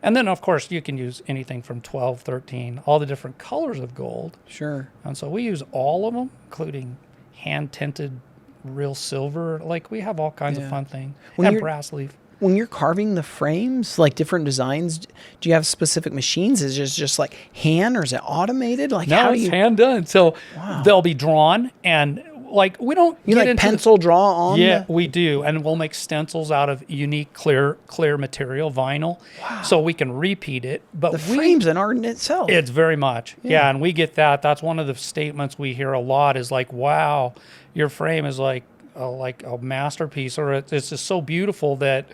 And then, of course, you can use anything from 12, 13, all the different colors of gold. Sure. And so we use all of them, including hand-tinted real silver. Like, we have all kinds of fun things. And brass leaf. When you're carving the frames, like different designs, do you have specific machines? Is it just like hand, or is it automated? Like, No, how do it's you hand done. So they'll be drawn, and like we don't you get like into pencil draw on? Yeah, we do, and we'll make stencils out of unique clear material, vinyl, so we can repeat it. But The frame's an art in itself. It's very much, yeah, and we get that. That's one of the statements we hear a lot is like, "Wow, your frame is like a masterpiece," or it's just so beautiful that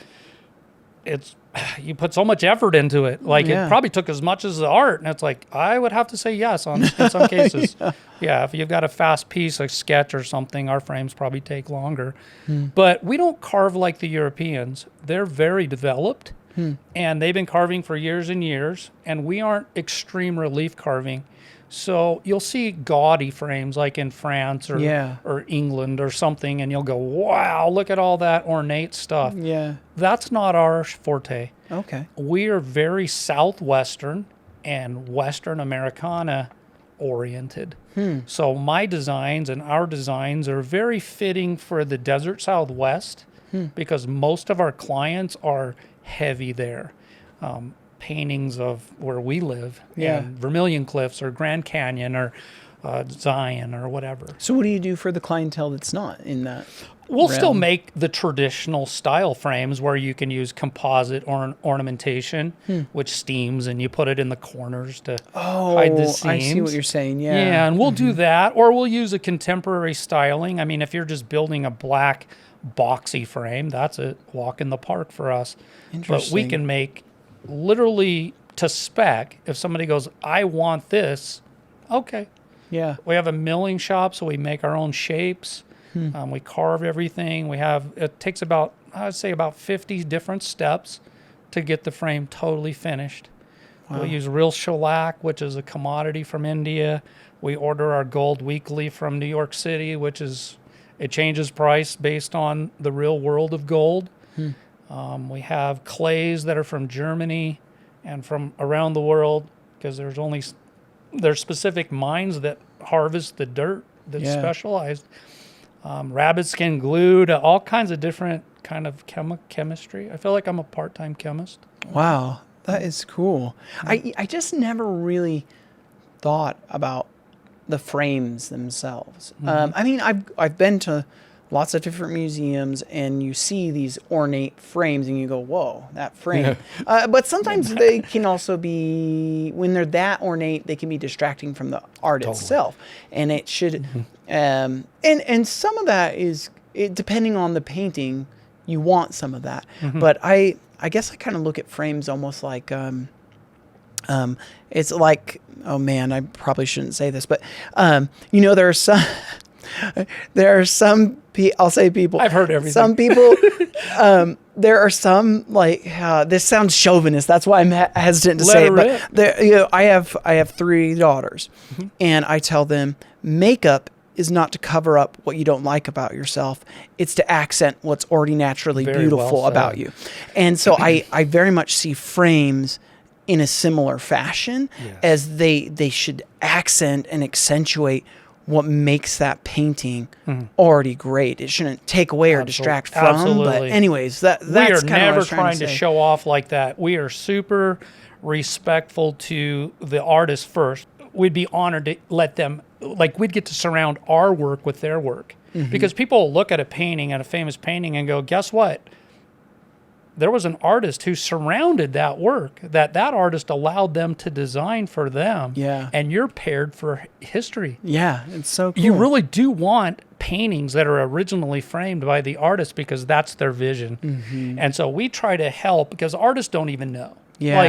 it's you put so much effort into it. Like it probably took as much as the art, and it's like I would have to say yes in some cases. Yeah, if you've got a fast piece, like sketch or something, our frames probably take longer. But we don't carve like the Europeans. They're very developed, and they've been carving for years and years, and we aren't extreme relief carving. So you'll see gaudy frames like in France or England or something, and you'll go, wow, look at all that ornate stuff. Yeah. That's not our forte. Okay. We are very Southwestern and Western Americana oriented. So my designs and our designs are very fitting for the desert Southwest because most of our clients are heavy there. Paintings of where we live, and Vermilion Cliffs or Grand Canyon or Zion or whatever. So what do you do for the clientele that's not in that? We'll still make the traditional style frames where you can use composite ornamentation, which steams, and you put it in the corners to hide the seams. I see what you're saying. Yeah. Yeah, and we'll do that, or we'll use a contemporary styling. I mean, if you're just building a black boxy frame, that's a walk in the park for us. But we can make literally to spec. If somebody goes, I want this, okay. Yeah. We have a milling shop, so we make our own shapes. We carve everything. It takes about 50 different steps to get the frame totally finished. We use real shellac, which is a commodity from India. We order our gold weekly from New York City, it changes price based on the real world of gold. We have clays that are from Germany and from around the world because there's specific mines that harvest the dirt that's specialized. Rabbit skin glue to all kinds of different kind of chemistry. I feel like I'm a part-time chemist. Wow, that is cool. I just never really thought about the frames themselves. I mean, I've been to lots of different museums, and you see these ornate frames, and you go, whoa, that frame. But sometimes they can also be, when they're that ornate, they can be distracting from the art itself. And it should, and some of that is, depending on the painting, you want some of that. But I guess I kind of look at frames almost like, it's like, oh man, I probably shouldn't say this, but, there are some I'll say people. I've heard everything. Some people, there are some this sounds chauvinist. That's why I'm hesitant to say it. But I have 3 daughters, and I tell them makeup is not to cover up what you don't like about yourself. It's to accent what's already naturally beautiful about you. And so I very much see frames in a similar fashion as they should accent and accentuate what makes that painting already great. It shouldn't take away or distract from. Absolutely. But anyways, that's we are kind never of trying to show off like that. We are super respectful to the artist first. We'd be honored to let them, we'd get to surround our work with their work. Because people look at a painting, at a famous painting, and go, guess what? There was an artist who surrounded that work, that artist allowed them to design for them. Yeah. And you're paired for history. Yeah, it's so cool. You really do want paintings that are originally framed by the artist because that's their vision. And so we try to help because artists don't even know. Yeah.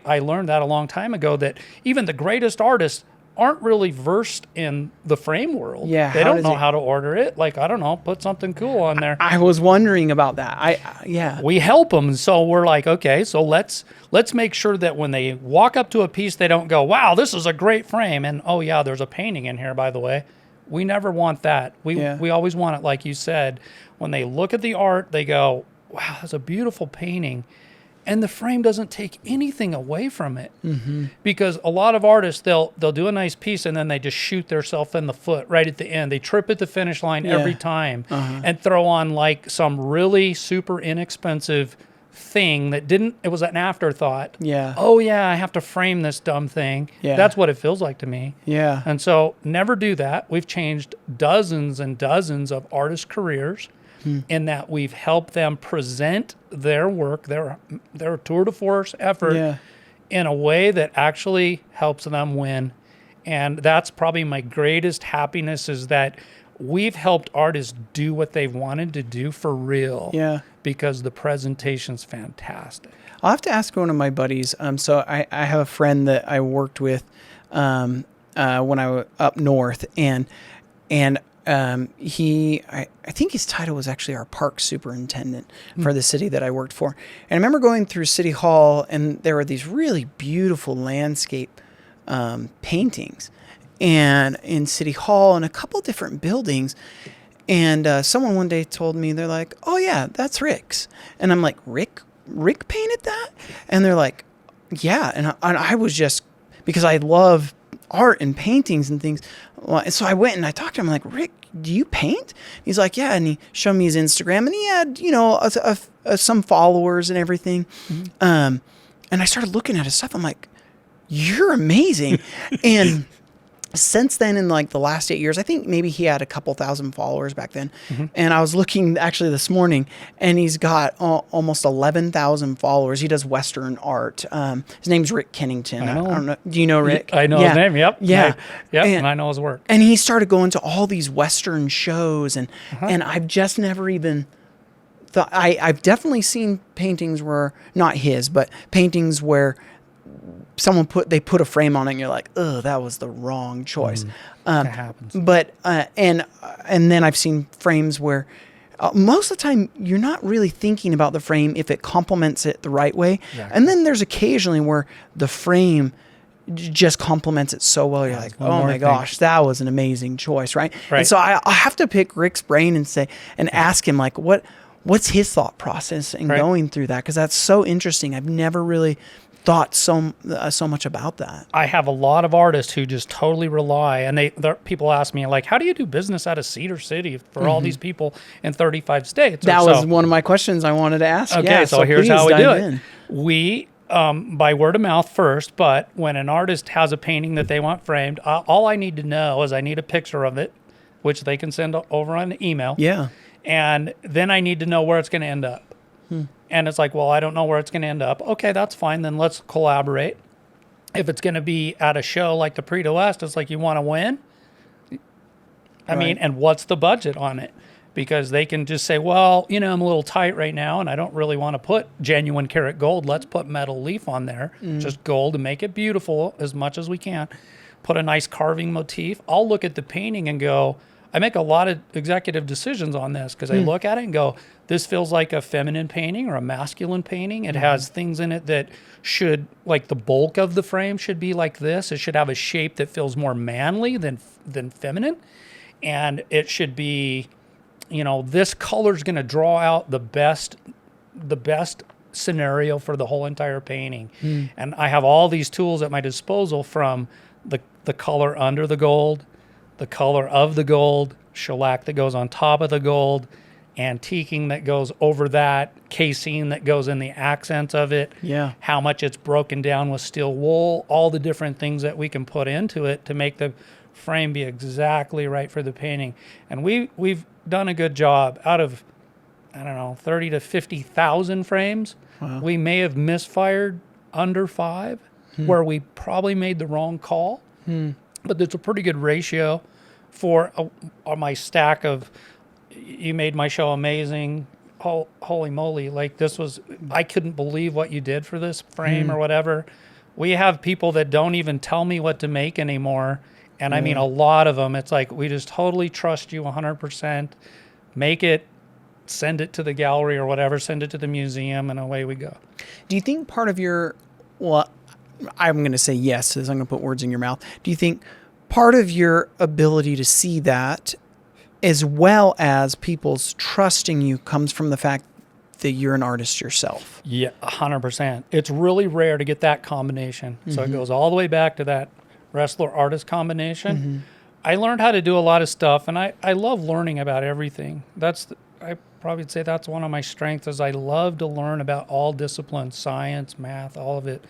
I learned that a long time ago that even the greatest artists aren't really versed in the frame world. Yeah, They how don't does know it- how to order it. Like, I don't know, put something cool on there. I was wondering about that. Yeah. We help them. So we're like, okay, so let's make sure that when they walk up to a piece, they don't go, wow, this is a great frame. And oh yeah, there's a painting in here, by the way. We never want that. We always want it, like you said, when they look at the art, they go, wow, that's a beautiful painting. And the frame doesn't take anything away from it. Mm-hmm. Because a lot of artists, they'll do a nice piece and then they just shoot themselves in the foot right at the end. They trip at the finish line every time and throw on like some really super inexpensive thing that it was an afterthought. Yeah. Oh yeah, I have to frame this dumb thing. Yeah. That's what it feels like to me. Yeah. And so never do that. We've changed dozens and dozens of artist careers in that we've helped them present their work, their tour de force effort in a way that actually helps them win. And that's probably my greatest happiness, is that we've helped artists do what they've wanted to do for real. Yeah. Because the presentation's fantastic. I'll have to ask one of my buddies. So I have a friend that I worked with when I was up north, and I think his title was actually our park superintendent for the city that I worked for. And I remember going through City Hall, and there were these really beautiful landscape paintings, and in City Hall and a couple different buildings. And someone one day told me, they're like, "Oh yeah, that's Rick's," and I'm like, "Rick painted that?" And they're like, "Yeah," and I was just, because I love art and paintings and things. Well, and so I went and I talked to him. I'm like, "Rick, do you paint?" He's like, "Yeah." And he showed me his Instagram, and he had, some followers and everything. Mm-hmm. And I started looking at his stuff. I'm like, "You're amazing." And since then, in like the last 8 years, I think maybe he had a couple thousand followers back then. Mm-hmm. And I was looking actually this morning, and he's got almost 11,000 followers. He does Western art. His name's Rick Kennington. I don't know. Do you know Rick? I know his name. Yep. Yeah. And I know his work. And he started going to all these Western shows, and I've just never even thought. I've definitely seen paintings where, not his, but paintings where they put a frame on it and you're like, oh, that was the wrong choice. That happens. But and then I've seen frames where most of the time you're not really thinking about the frame if it complements it the right way. Exactly. And then there's occasionally where the frame just complements it so well. You're like, oh my gosh, that was an amazing choice, right? And so I have to pick Rick's brain and ask him, like, what's his thought process in going through that? Because that's so interesting. I've never really thought so much about that. I have a lot of artists who just totally rely, and people ask me, like, how do you do business out of Cedar City for all these people in 35 states? That was one of my questions I wanted to ask. Okay, so here's how we do it. We, by word of mouth first, but when an artist has a painting that they want framed, all I need to know is I need a picture of it, which they can send over on email. Yeah. And then I need to know where it's going to end up. And it's like, well, I don't know where it's going to end up. Okay, that's fine. Then let's collaborate. If it's going to be at a show like the Prix de West, it's like, you want to win? I mean, and what's the budget on it? Because they can just say, well, I'm a little tight right now, and I don't really want to put genuine karat gold. Let's put metal leaf on there, just gold, and make it beautiful as much as we can. Put a nice carving motif. I'll look at the painting and go, I make a lot of executive decisions on this because I look at it and go, this feels like a feminine painting or a masculine painting. It has things in it that should, like the bulk of the frame should be like this. It should have a shape that feels more manly than feminine. And it should be, this color's going to draw out the best scenario for the whole entire painting. And I have all these tools at my disposal, from the color under the gold, the color of the gold, shellac that goes on top of the gold, antiquing that goes over that, casing that goes in the accents of it, how much it's broken down with steel wool, all the different things that we can put into it to make the frame be exactly right for the painting. And we've done a good job. Out of, 30 to 50,000 frames, we may have misfired under 5, where we probably made the wrong call. But it's a pretty good ratio for my stack of, you made my show amazing, holy moly, like this was, I couldn't believe what you did for this frame or whatever. We have people that don't even tell me what to make anymore. And I mean, a lot of them, it's like, we just totally trust you 100%. Make it, send it to the gallery or whatever, send it to the museum, and away we go. Do you think part of your, well, I'm going to say yes, because I'm going to put words in your mouth. Do you think part of your ability to see that, as well as people's trusting you, comes from the fact that you're an artist yourself? Yeah, 100%. It's really rare to get that combination. So it goes all the way back to that wrestler-artist combination. I learned how to do a lot of stuff, and I love learning about everything. I probably would say that's one of my strengths, is I love to learn about all disciplines, science, math, all of it.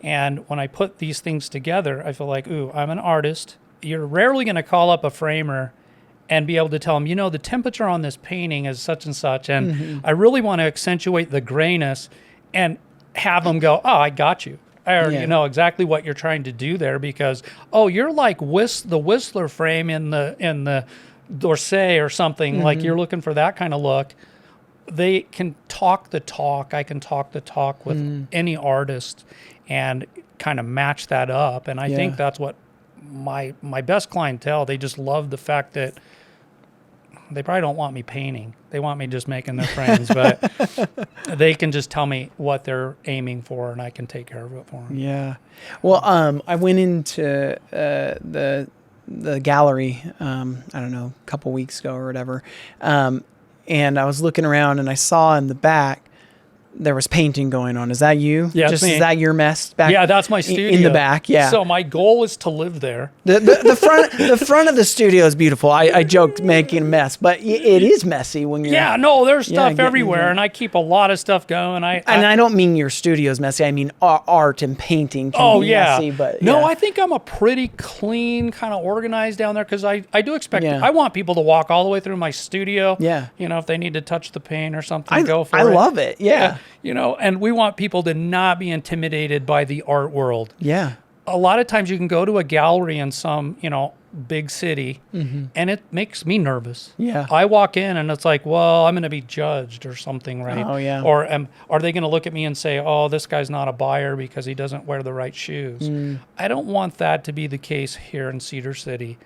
And when I put these things together, I feel like, ooh, I'm an artist. You're rarely going to call up a framer and be able to tell them, you know, the temperature on this painting is such and such, and I really want to accentuate the grayness, and have them go, oh, I got you. I already know exactly what you're trying to do there, because, oh, you're like the Whistler frame in the D'Orsay or something, like you're looking for that kind of look. They can talk the talk. I can talk the talk with any artist and kind of match that up. And I think that's what my best clientele, they just love the fact that they probably don't want me painting. They want me just making their frames, but they can just tell me what they're aiming for, and I can take care of it for them. Yeah. Well, I went into the gallery, I don't know, a couple weeks ago or whatever, and I was looking around, and I saw in the back there was painting going on. Is that you? Yeah, just me. Is that your mess back? Yeah, that's my studio in the back. Yeah. So my goal is to live there. The front of the studio is beautiful. I joked making a mess, but it is messy when you're. Yeah, no, there's stuff everywhere, and I keep a lot of stuff going. I don't mean your studio's messy. I mean art and painting can be messy. But no, I think I'm a pretty clean, kind of organized down there, because I do expect. I want people to walk all the way through my studio. Yeah. You know, if they need to touch the paint or something, go for it. I love it. Yeah. You know, and we want people to not be intimidated by the art world. Yeah. A lot of times you can go to a gallery in some, big city, and it makes me nervous. Yeah. I walk in and it's like, well, I'm going to be judged or something, right? Oh, yeah. Or are they going to look at me and say, oh, this guy's not a buyer because he doesn't wear the right shoes? I don't want that to be the case here in Cedar City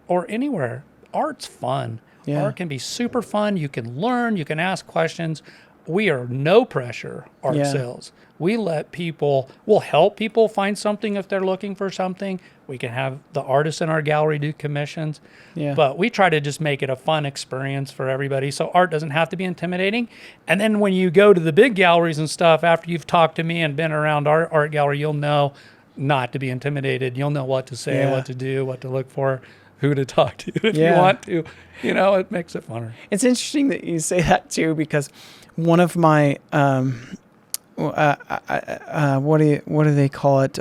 or anywhere. Art's fun. Yeah. Art can be super fun. You can learn. You can ask questions. We are no pressure art sales. We we'll help people find something if they're looking for something. We can have the artists in our gallery do commissions. Yeah. But we try to just make it a fun experience for everybody. So art doesn't have to be intimidating. And then when you go to the big galleries and stuff, after you've talked to me and been around our art gallery, you'll know not to be intimidated. You'll know what to say, what to do, what to look for, who to talk to if you want to. It makes it funner. It's interesting that you say that too, because one of my what do they call it?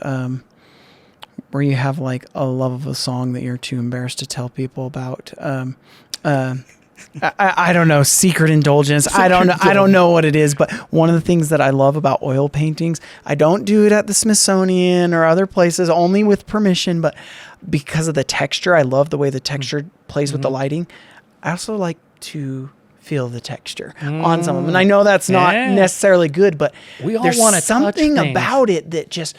Where you have like a love of a song that you're too embarrassed to tell people about. I don't know, secret indulgence. I don't know what it is, but one of the things that I love about oil paintings, I don't do it at the Smithsonian or other places, only with permission, but because of the texture, I love the way the texture plays with the lighting. I also like to feel the texture on some of them. And I know that's not necessarily good, but we all there's want to something about it that just,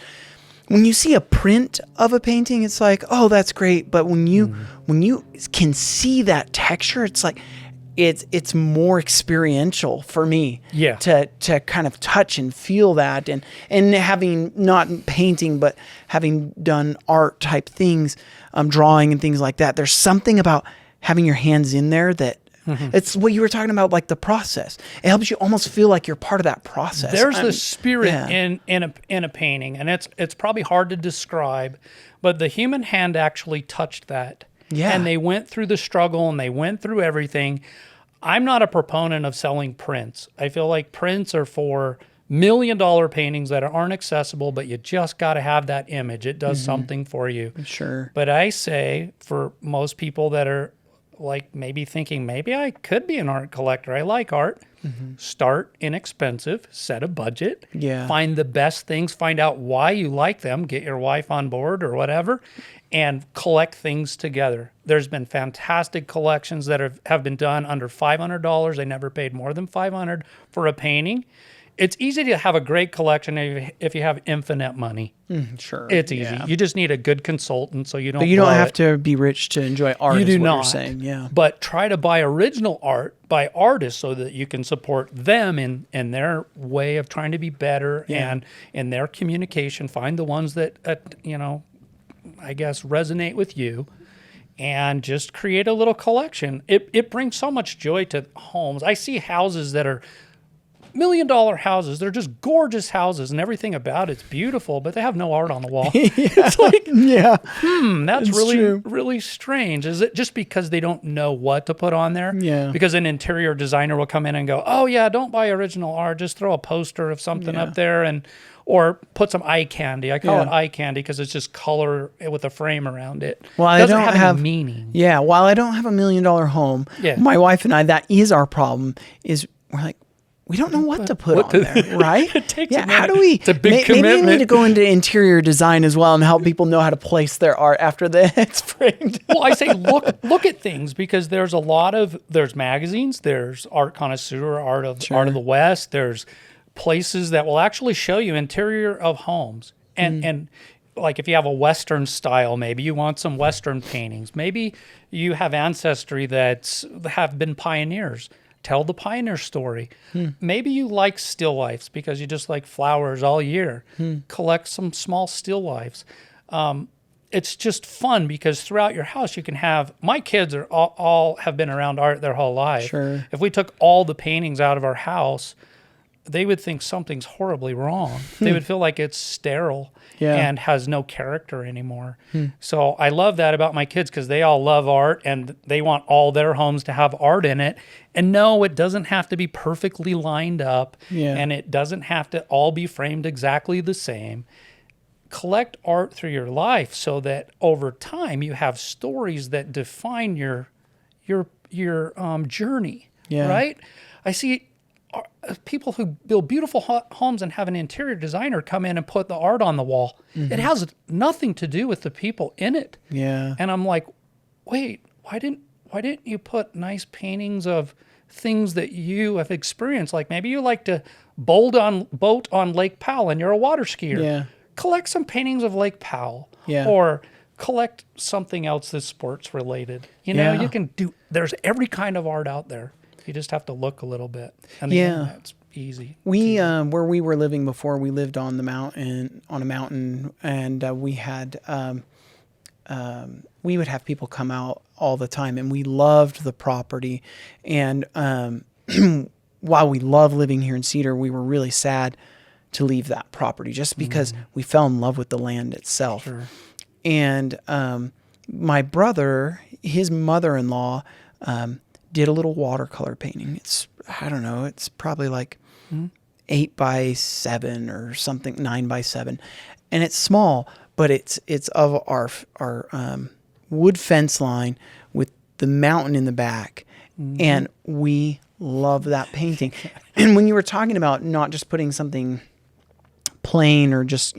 when you see a print of a painting, it's like, oh, that's great. But when you can see that texture, it's like it's more experiential for me. Yeah. To kind of touch and feel that, and having not painting, but having done art type things, drawing and things like that. There's something about having your hands in there that. It's what you were talking about, like the process. It helps you almost feel like you're part of that process. There's the spirit in a painting, and it's probably hard to describe, but the human hand actually touched that. Yeah. And they went through the struggle, and they went through everything. I'm not a proponent of selling prints. I feel like prints are for $1 million paintings that aren't accessible, but you just got to have that image. It does something for you. Sure. But I say, for most people that are like maybe thinking, maybe I could be an art collector. I like art. Start inexpensive, set a budget, find the best things, find out why you like them, get your wife on board or whatever, and collect things together. There's been fantastic collections that have been done under $500. They never paid more than $500 for a painting. It's easy to have a great collection if you have infinite money. Sure. It's easy. Yeah. You just need a good consultant so you don't But you don't blow have it. to be rich to enjoy art. You do is what not. You're saying. Yeah. But try to buy original art by artists so that you can support them in their way of trying to be better and in their communication. Find the ones that, I guess, resonate with you. And just create a little collection. It brings so much joy to homes. I see houses that are $1 million houses. They're just gorgeous houses, and everything about it's beautiful, but they have no art on the wall. It's like, that's It's really, true. really strange. Is it just because they don't know what to put on there? Yeah. Because an interior designer will come in and go, oh yeah, don't buy original art. Just throw a poster of something up there or put some eye candy. I call it eye candy because it's just color with a frame around it. Well, It I doesn't don't have any meaning. Yeah, while I don't have $1 million home, Yeah. my wife and I, that is our problem. Is we're like, we don't know what to put on there, right? It takes a How minute. do we? It's a big Maybe you need commitment. to go into interior design as well and help people know how to place their art after it's framed. Well, I say look at things because there's magazines, there's Art Connoisseur, Art of the West, there's places that will actually show you interior of homes. And like if you have a Western style, maybe you want some Western paintings. Maybe you have ancestry that have been pioneers. Tell the pioneer story. Maybe you like still lifes because you just like flowers all year. Collect some small still lifes. It's just fun because throughout your house you can have, my kids are all have been around art their whole life. Sure. If we took all the paintings out of our house, they would think something's horribly wrong. They would feel like it's sterile and has no character anymore. So I love that about my kids because they all love art and they want all their homes to have art in it. And no, it doesn't have to be perfectly lined up and it doesn't have to all be framed exactly the same. Collect art through your life so that over time you have stories that define your journey, right? I see people who build beautiful homes and have an interior designer come in and put the art on the wall. It has nothing to do with the people in it. Yeah. And I'm like, wait, why didn't you put nice paintings of things that you have experienced? Like maybe you like to boat on Lake Powell and you're a water skier. Yeah. Collect some paintings of Lake Powell. Yeah. Or collect something else that's sports related. You can do, there's every kind of art out there. You just have to look a little bit. And it's easy. We where we were living before, we lived on a mountain, and we had we would have people come out all the time, and we loved the property. And while we love living here in Cedar, we were really sad to leave that property just because we fell in love with the land itself. Sure. And my brother, his mother-in-law, did a little watercolor painting. It's probably like 8x7 or something, 9x7, and it's small, but it's of our wood fence line with the mountain in the back, and we love that painting. And when you were talking about not just putting something plain or just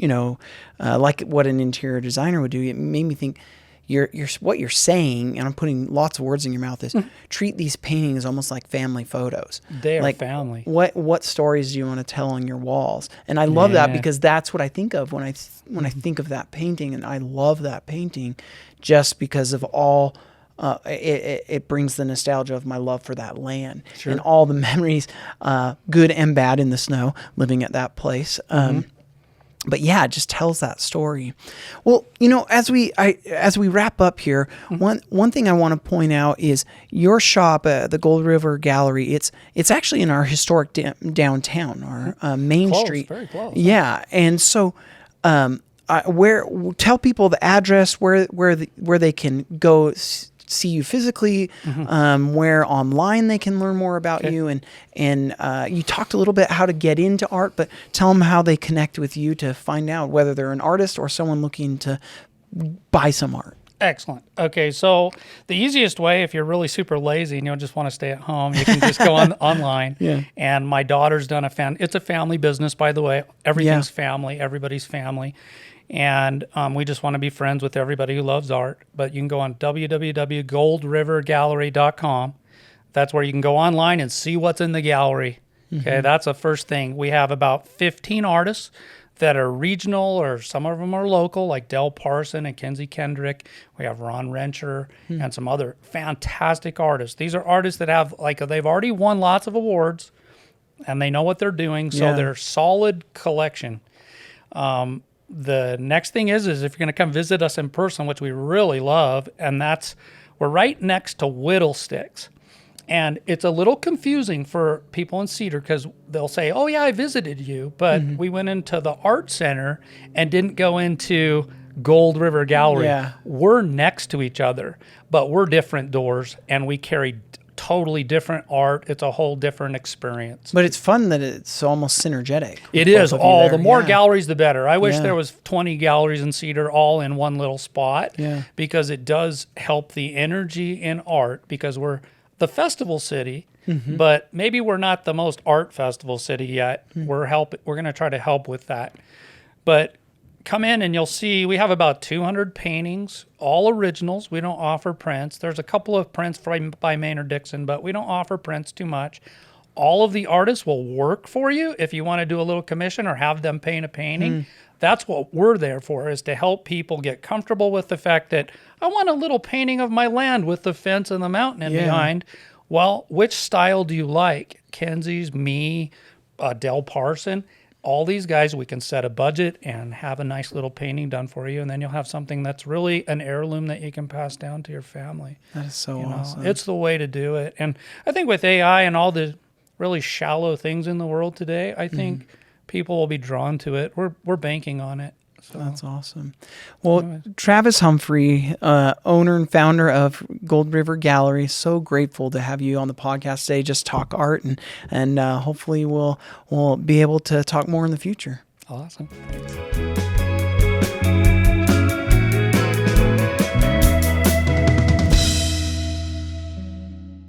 like what an interior designer would do, it made me think. What you're saying, and I'm putting lots of words in your mouth, is treat these paintings almost like family photos. They are like family. What stories do you want to tell on your walls? And I love that because that's what I think of when I think of that painting, and I love that painting just because of all. It brings the nostalgia of my love for that land and all the memories, good and bad, in the snow living at that place. But yeah, it just tells that story. Well, as we wrap up here, one thing I want to point out is your shop, the Gold River Gallery. It's actually in our historic downtown, our Main Street. Very close. Yeah, and so tell people the address where they can go see you physically, where online they can learn more about you, and you talked a little bit how to get into art, but tell them how they connect with you to find out whether they're an artist or someone looking to buy some art. Excellent. Okay, so the easiest way, if you're really super lazy and you just want to stay at home, you can just go online. Yeah. And my daughter's done it's a family business, by the way. Everything's family. Everybody's family. And we just want to be friends with everybody who loves art. But you can go on www.goldrivergallery.com. That's where you can go online and see what's in the gallery. Okay, that's the first thing. We have about 15 artists that are regional, or some of them are local, like Del Parson and Kenzie Kendrick. We have Ron Rencher and some other fantastic artists. These are artists that have, like, they've already won lots of awards and they know what they're doing. So they're solid collection. The next thing is if you're going to come visit us in person, which we really love, and we're right next to Whittlesticks. And it's a little confusing for people in Cedar because they'll say, oh, yeah, I visited you. But we went into the art center and didn't go into Gold River Gallery. Yeah. We're next to each other, but we're different doors and we carry totally different art. It's a whole different experience. But it's fun that it's almost synergetic. It is. The more Yeah. galleries, the better. I wish Yeah. there was 20 galleries in Cedar all in one little spot because it does help the energy in art because we're the festival city, but maybe we're not the most art festival city yet. We're going to try to help with that. But come in and you'll see we have about 200 paintings, all originals. We don't offer prints. There's a couple of prints by Maynard Dixon, but we don't offer prints too much. All of the artists will work for you if you want to do a little commission or have them paint a painting. That's what we're there for, is to help people get comfortable with the fact that I want a little painting of my land with the fence and the mountain in behind. Well, which style do you like? Kenzie's, me, Del Parson, all these guys, we can set a budget and have a nice little painting done for you, and then you'll have something that's really an heirloom that you can pass down to your family. That is so awesome. It's the way to do it. And I think with AI and all the really shallow things in the world today, I think people will be drawn to it. We're banking on it. So. That's awesome. Well, Travis Humphrey, owner and founder of Gold River Gallery, so grateful to have you on the podcast today. Just talk art, and hopefully we'll be able to talk more in the future. Awesome. Thanks.